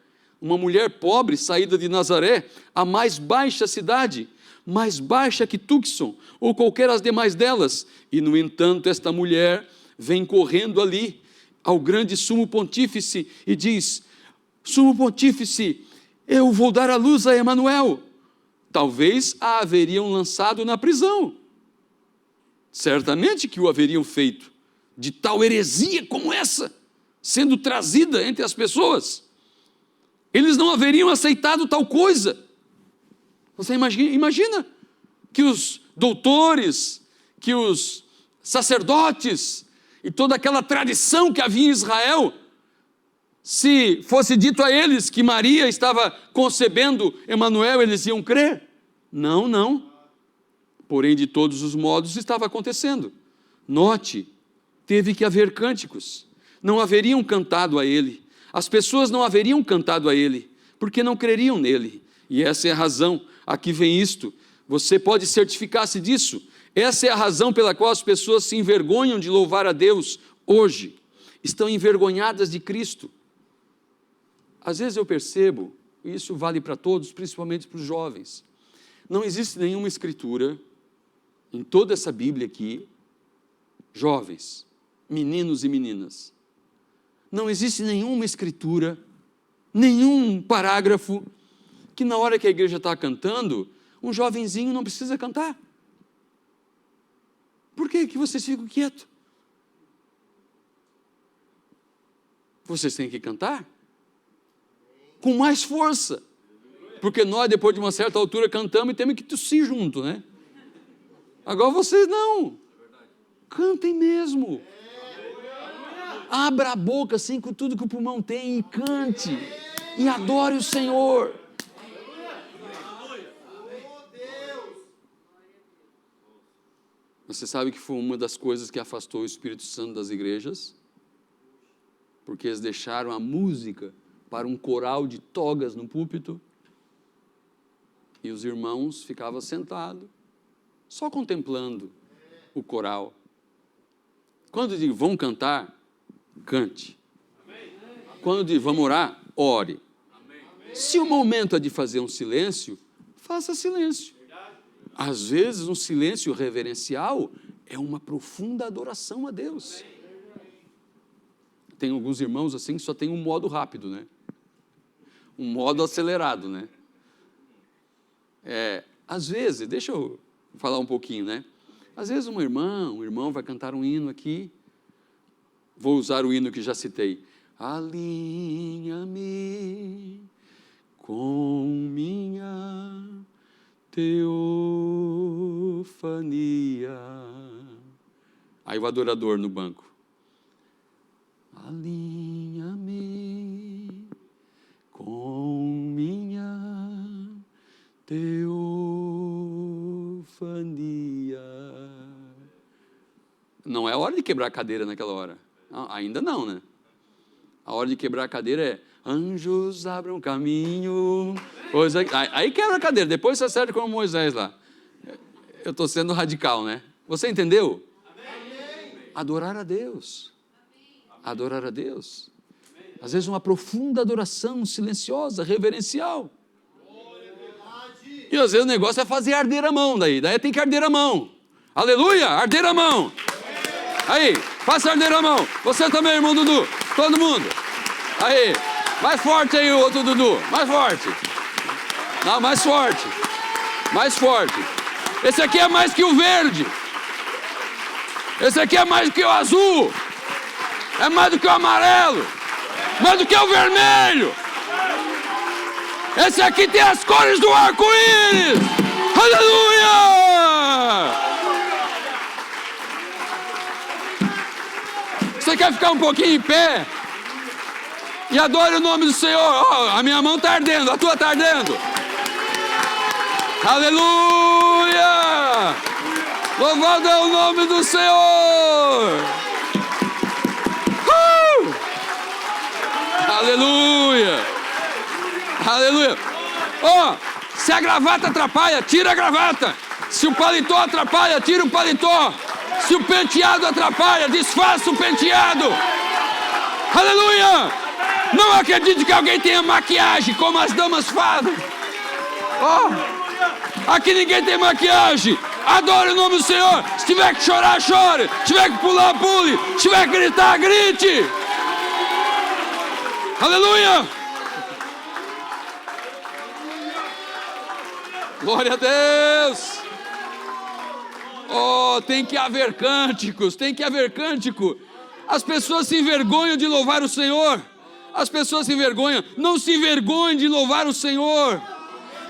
Uma mulher pobre, saída de Nazaré, a mais baixa cidade, mais baixa que Tucson, ou qualquer as demais delas. E, no entanto, esta mulher vem correndo ali ao grande sumo pontífice e diz, sumo pontífice, eu vou dar à luz a Emanuel. Talvez a haveriam lançado na prisão. Certamente que o haveriam feito, de tal heresia como essa, sendo trazida entre as pessoas. Eles não haveriam aceitado tal coisa. Você imagina que os doutores, que os sacerdotes, e toda aquela tradição que havia em Israel, se fosse dito a eles que Maria estava concebendo Emanuel, eles iam crer? Não, não. Porém, de todos os modos, estava acontecendo. Note, teve que haver cânticos. Não haveriam cantado a ele. As pessoas não haveriam cantado a ele, porque não creriam nele. E essa é a razão. Aqui vem isto. Você pode certificar-se disso. Essa é a razão pela qual as pessoas se envergonham de louvar a Deus hoje. Estão envergonhadas de Cristo. Às vezes eu percebo, e isso vale para todos, principalmente para os jovens, não existe nenhuma escritura em toda essa Bíblia aqui, jovens, meninos e meninas, não existe nenhuma escritura, nenhum parágrafo, que na hora que a igreja está cantando, um jovenzinho não precisa cantar. Por que vocês ficam quietos? Vocês têm que cantar com mais força, porque nós, depois de uma certa altura, cantamos e temos que tossir junto, né? Agora vocês não, cantem mesmo, abra a boca assim com tudo que o pulmão tem e cante, e adore o Senhor. Você sabe que foi uma das coisas que afastou o Espírito Santo das igrejas? Porque eles deixaram a música para um coral de togas no púlpito, e os irmãos ficavam sentados, só contemplando o coral. Quando digo vão cantar, cante. Quando digo vamos orar, ore. Se o momento é de fazer um silêncio, faça silêncio. Às vezes um silêncio reverencial é uma profunda adoração a Deus. Tem alguns irmãos assim que só tem um modo rápido, né? Um modo acelerado, né? Às vezes, deixa eu falar um pouquinho, né? Às vezes um irmão vai cantar um hino aqui. Vou usar o hino que já citei. Alinha-me com minha teofania. Aí o adorador no banco. Alinha-me com minha teofania. Não é hora de quebrar a cadeira naquela hora. Não, ainda não, né? A hora de quebrar a cadeira é anjos abram caminho. Aí quebra a cadeira, depois você acerta como Moisés lá. Eu estou sendo radical, né? Você entendeu? Adorar a Deus. Adorar a Deus. Às vezes uma profunda adoração silenciosa, reverencial. E às vezes o negócio é fazer arder a mão daí tem que arder a mão. Aleluia, arder a mão. Aí, faça arder a mão. Você também, irmão Dudu. Todo mundo. Aí, mais forte aí o outro Dudu. Mais forte. Não, mais forte. Mais forte. Esse aqui é mais que o verde. Esse aqui é mais do que o azul. É mais do que o amarelo. Mais do que o vermelho. Esse aqui tem as cores do arco-íris. Aleluia! Você quer ficar um pouquinho em pé? E adore o nome do Senhor. A minha mão está ardendo, a tua está ardendo. Aleluia! Louvado é o nome do Senhor. Aleluia! Aleluia! Se a gravata atrapalha, tira a gravata. Se o paletó atrapalha, tira o paletó. Se o penteado atrapalha, desfaça o penteado. Aleluia! Não acredite que alguém tenha maquiagem como as damas fazem. Aqui ninguém tem maquiagem. Adore o nome do Senhor. Se tiver que chorar, chore. Se tiver que pular, pule. Se tiver que gritar, grite. Aleluia! Glória a Deus! Tem que haver cânticos, tem que haver cântico. As pessoas se envergonham de louvar o Senhor. As pessoas se envergonham. Não se envergonhem de louvar o Senhor.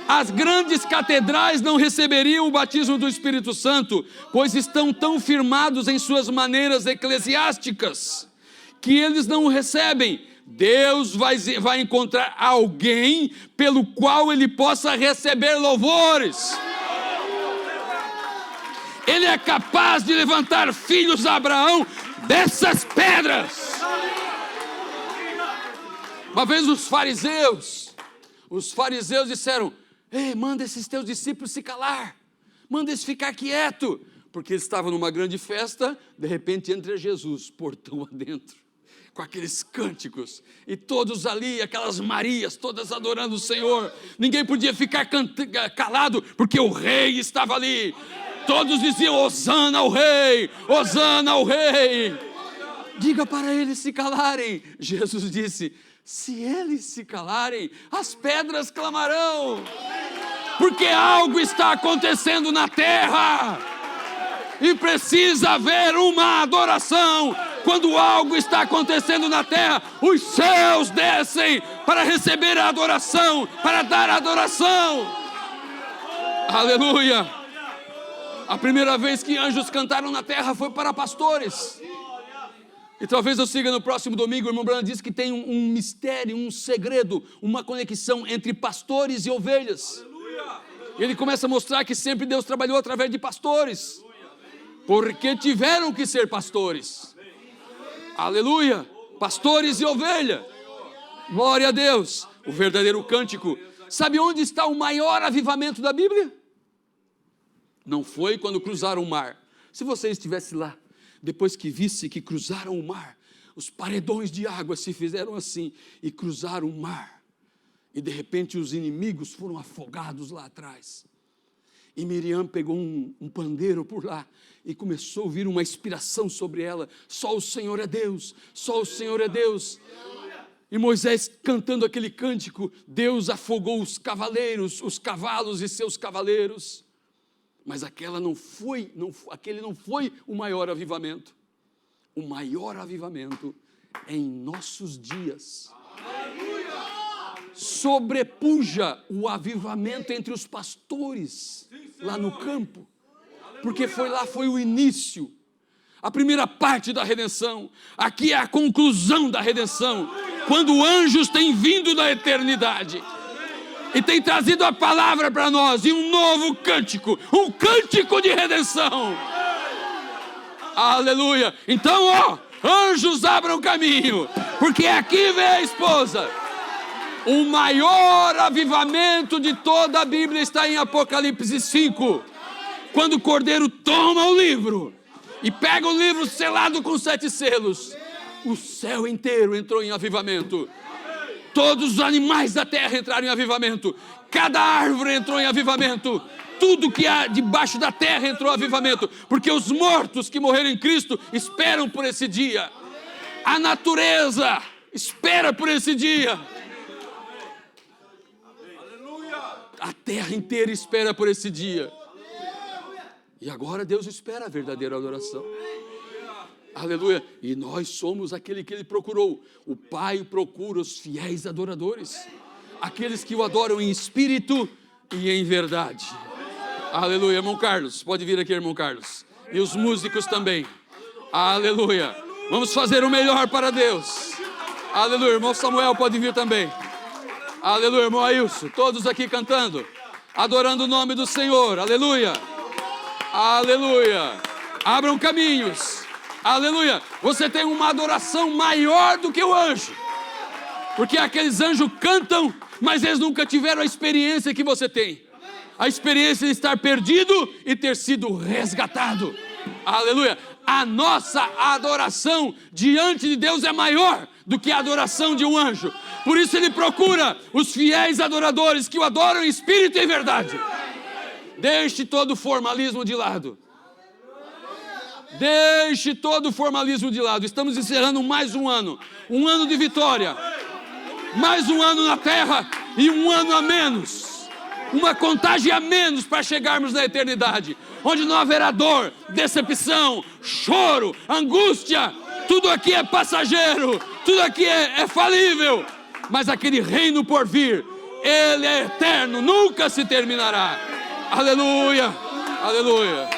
As grandes catedrais não receberiam o batismo do Espírito Santo, pois estão tão firmados em suas maneiras eclesiásticas, que eles não recebem. Deus vai encontrar alguém pelo qual ele possa receber louvores. Ele é capaz de levantar filhos a Abraão dessas pedras. Uma vez os fariseus disseram: ei, manda esses teus discípulos se calar, manda eles ficar quietos, porque eles estavam numa grande festa. De repente entra Jesus, portão adentro, com aqueles cânticos, e todos ali, aquelas Marias, todas adorando o Senhor. Ninguém podia ficar calado, porque o rei estava ali. Todos diziam: Hosana ao rei, Hosana ao rei. Diga para eles se calarem. Jesus disse: se eles se calarem, as pedras clamarão, porque algo está acontecendo na terra, e precisa haver uma adoração. Quando algo está acontecendo na terra, os céus descem para receber a adoração, para dar a adoração. Aleluia! A primeira vez que anjos cantaram na terra foi para pastores. E talvez eu siga no próximo domingo. O irmão Branham disse que tem um mistério, um segredo, uma conexão entre pastores e ovelhas. Ele começa a mostrar que sempre Deus trabalhou através de pastores, porque tiveram que ser pastores. Aleluia! Pastores e ovelha. Glória a Deus. O verdadeiro cântico. Sabe onde está o maior avivamento da Bíblia? Não foi quando cruzaram o mar. Se você estivesse lá, depois que visse que cruzaram o mar, os paredões de água se fizeram assim e cruzaram o mar. E de repente os inimigos foram afogados lá atrás. E Miriam pegou um pandeiro por lá e começou a ouvir uma inspiração sobre ela. Só o Senhor é Deus, só o Senhor é Deus. E Moisés cantando aquele cântico, Deus afogou os cavalos e seus cavaleiros. Mas aquele não foi o maior avivamento. O maior avivamento é em nossos dias. Sobrepuja o avivamento entre os pastores lá no campo, porque foi o início, a primeira parte da redenção. Aqui é a conclusão da redenção, quando anjos têm vindo da eternidade e têm trazido a palavra para nós e um novo cântico, um cântico de redenção. Aleluia! Então, anjos abram caminho, porque aqui vem a esposa. O maior avivamento de toda a Bíblia está em Apocalipse 5, quando o Cordeiro toma o livro e pega o livro selado com 7 selos. O céu inteiro entrou em avivamento. Todos os animais da terra entraram em avivamento. Cada árvore entrou em avivamento. Tudo que há debaixo da terra entrou em avivamento, porque os mortos que morreram em Cristo esperam por esse dia. A natureza espera por esse dia. A terra inteira espera por esse dia. E agora Deus espera a verdadeira adoração. Aleluia. E nós somos aquele que Ele procurou. O Pai procura os fiéis adoradores, aqueles que o adoram em espírito e em verdade. Aleluia. Irmão Carlos, pode vir aqui, irmão Carlos. E os músicos também. Aleluia. Vamos fazer o melhor para Deus. Aleluia. Irmão Samuel pode vir também. Aleluia, irmão Ailson, todos aqui cantando, adorando o nome do Senhor. Aleluia, aleluia. Abram caminhos. Aleluia. Você tem uma adoração maior do que o anjo, porque aqueles anjos cantam, mas eles nunca tiveram a experiência que você tem, a experiência de estar perdido e ter sido resgatado. Aleluia. A nossa adoração diante de Deus é maior do que a adoração de um anjo. Por isso Ele procura os fiéis adoradores que o adoram em espírito e em verdade. Deixe todo o formalismo de lado. Deixe todo o formalismo de lado. Estamos encerrando mais um ano de vitória. Mais um ano na terra e um ano a menos. Uma contagem a menos para chegarmos na eternidade, onde não haverá dor, decepção, choro, angústia. Tudo aqui é passageiro, tudo aqui é falível, mas aquele reino por vir, ele é eterno, nunca se terminará. Aleluia, aleluia.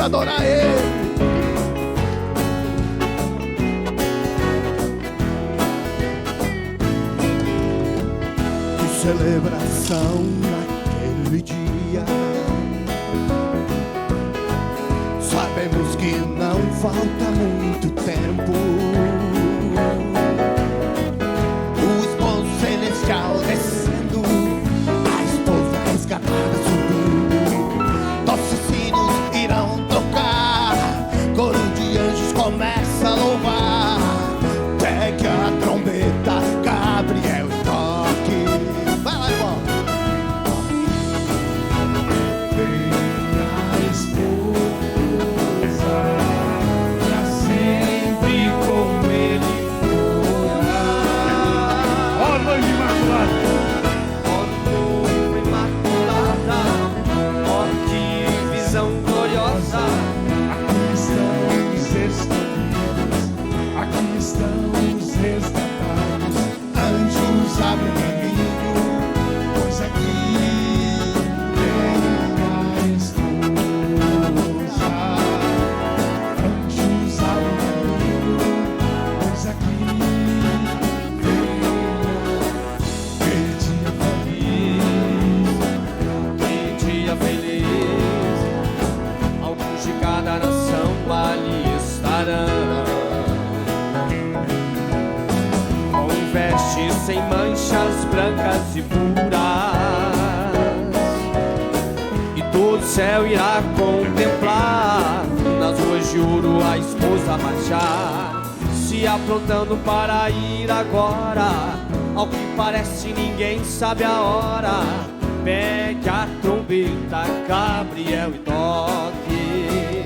Adorar Ele. Que celebração naquele dia. Sabemos que não falta muito tempo. O esposo celestial descendo, a esposa resgatada subindo. Nossos sinos irão tocar, coro de anjos começa a louvar. Pegue a trombeta, Gabriel, toque. Vai lá, irmão. Vem a esposa, pra sempre dia feliz. Alguns de cada nação ali estarão, com vestes sem manchas brancas e puras, e todo o céu irá contemplar nas ruas de ouro a esposa marchar, se aprontando para ir agora. Ao que parece ninguém sabe a hora. Pegue a trombeta, Gabriel, e toque.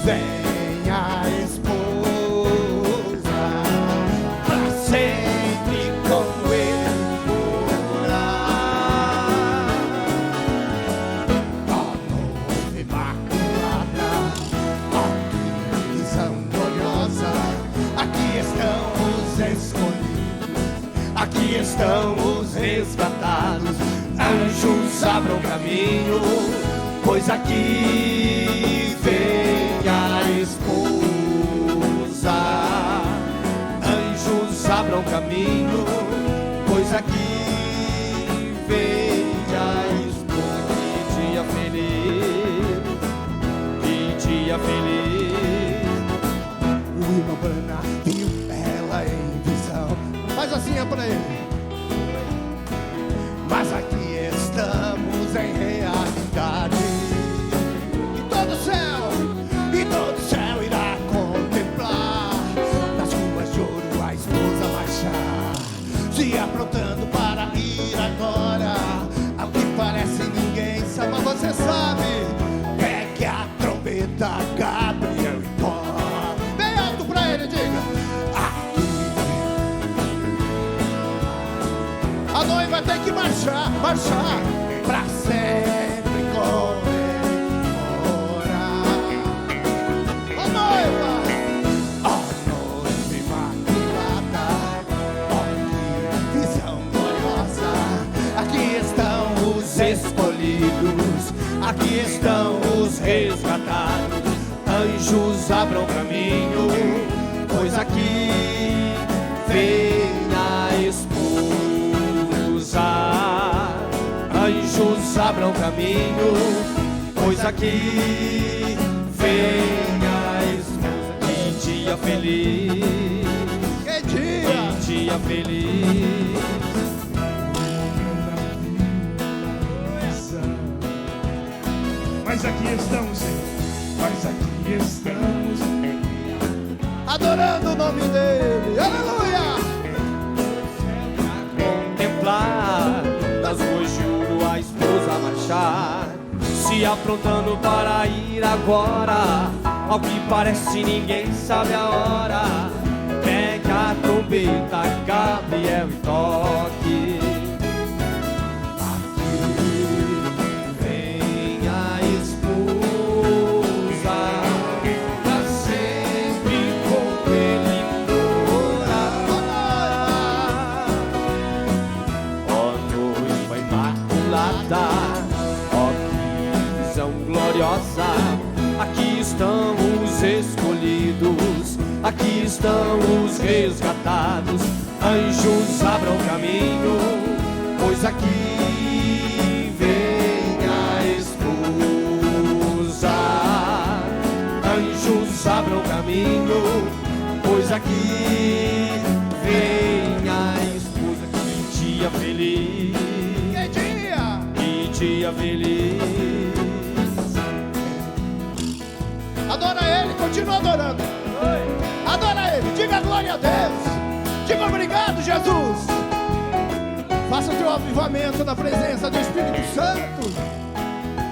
Vem a esposa, pra sempre com ele morar. Ó noiva imaculada, ó que visão gloriosa. Aqui estão os escolhidos, aqui estão os resgatados. Anjos abram caminho, pois aqui vem a esposa. Anjos abram caminho, pois aqui vem a esposa. Que dia feliz, que dia feliz. O irmão Branham viu ela em visão. Faz assim é pra ele. Mas aqui estamos em realidade. E todo o céu irá contemplar nas ruas de ouro a esposa marchar, se aprontando para ir agora. Ao que parece ninguém sabe, mas você sabe. Pegue a trombeta, Gabriel, e toca. Bem alto pra ele, diga. A noiva tem que marchar pra sempre com ele morar. Ó noiva imaculada, ó que visão gloriosa. Aqui estão os escolhidos, aqui estão os resgatados. Anjos abram caminho, pois aqui vem a esposa. Anjos abram caminho, pois aqui vem a esposa. Que dia feliz, que dia feliz. Mas aqui estamos, Senhor, mas aqui estamos adorando o nome dele. Aleluia! Contemplar nas ruas de ouro a esposa marchar, se aprontando para ir agora. Ao que parece ninguém sabe a hora. Pegue a trombeta, Gabriel, e toque. Aqui vem a esposa, pra sempre com ele morar. Ó noiva imaculada, ó que visão gloriosa. Aqui estão os escolhidos, aqui estão os resgatados. Anjos abram caminho, pois aqui vem a esposa. Anjos abram caminho, pois aqui vem a esposa. Que dia feliz, que dia feliz. Adora ele, continua adorando. Adora ele, diga glória a Deus. Diga obrigado, Jesus. Faça o teu avivamento na presença do Espírito Santo.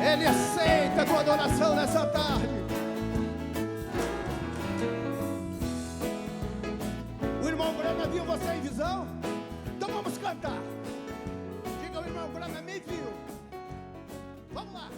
Ele aceita a tua adoração nessa tarde. O irmão Branham viu você em visão? Então vamos cantar. Diga, o irmão Branham me viu. Vamos lá.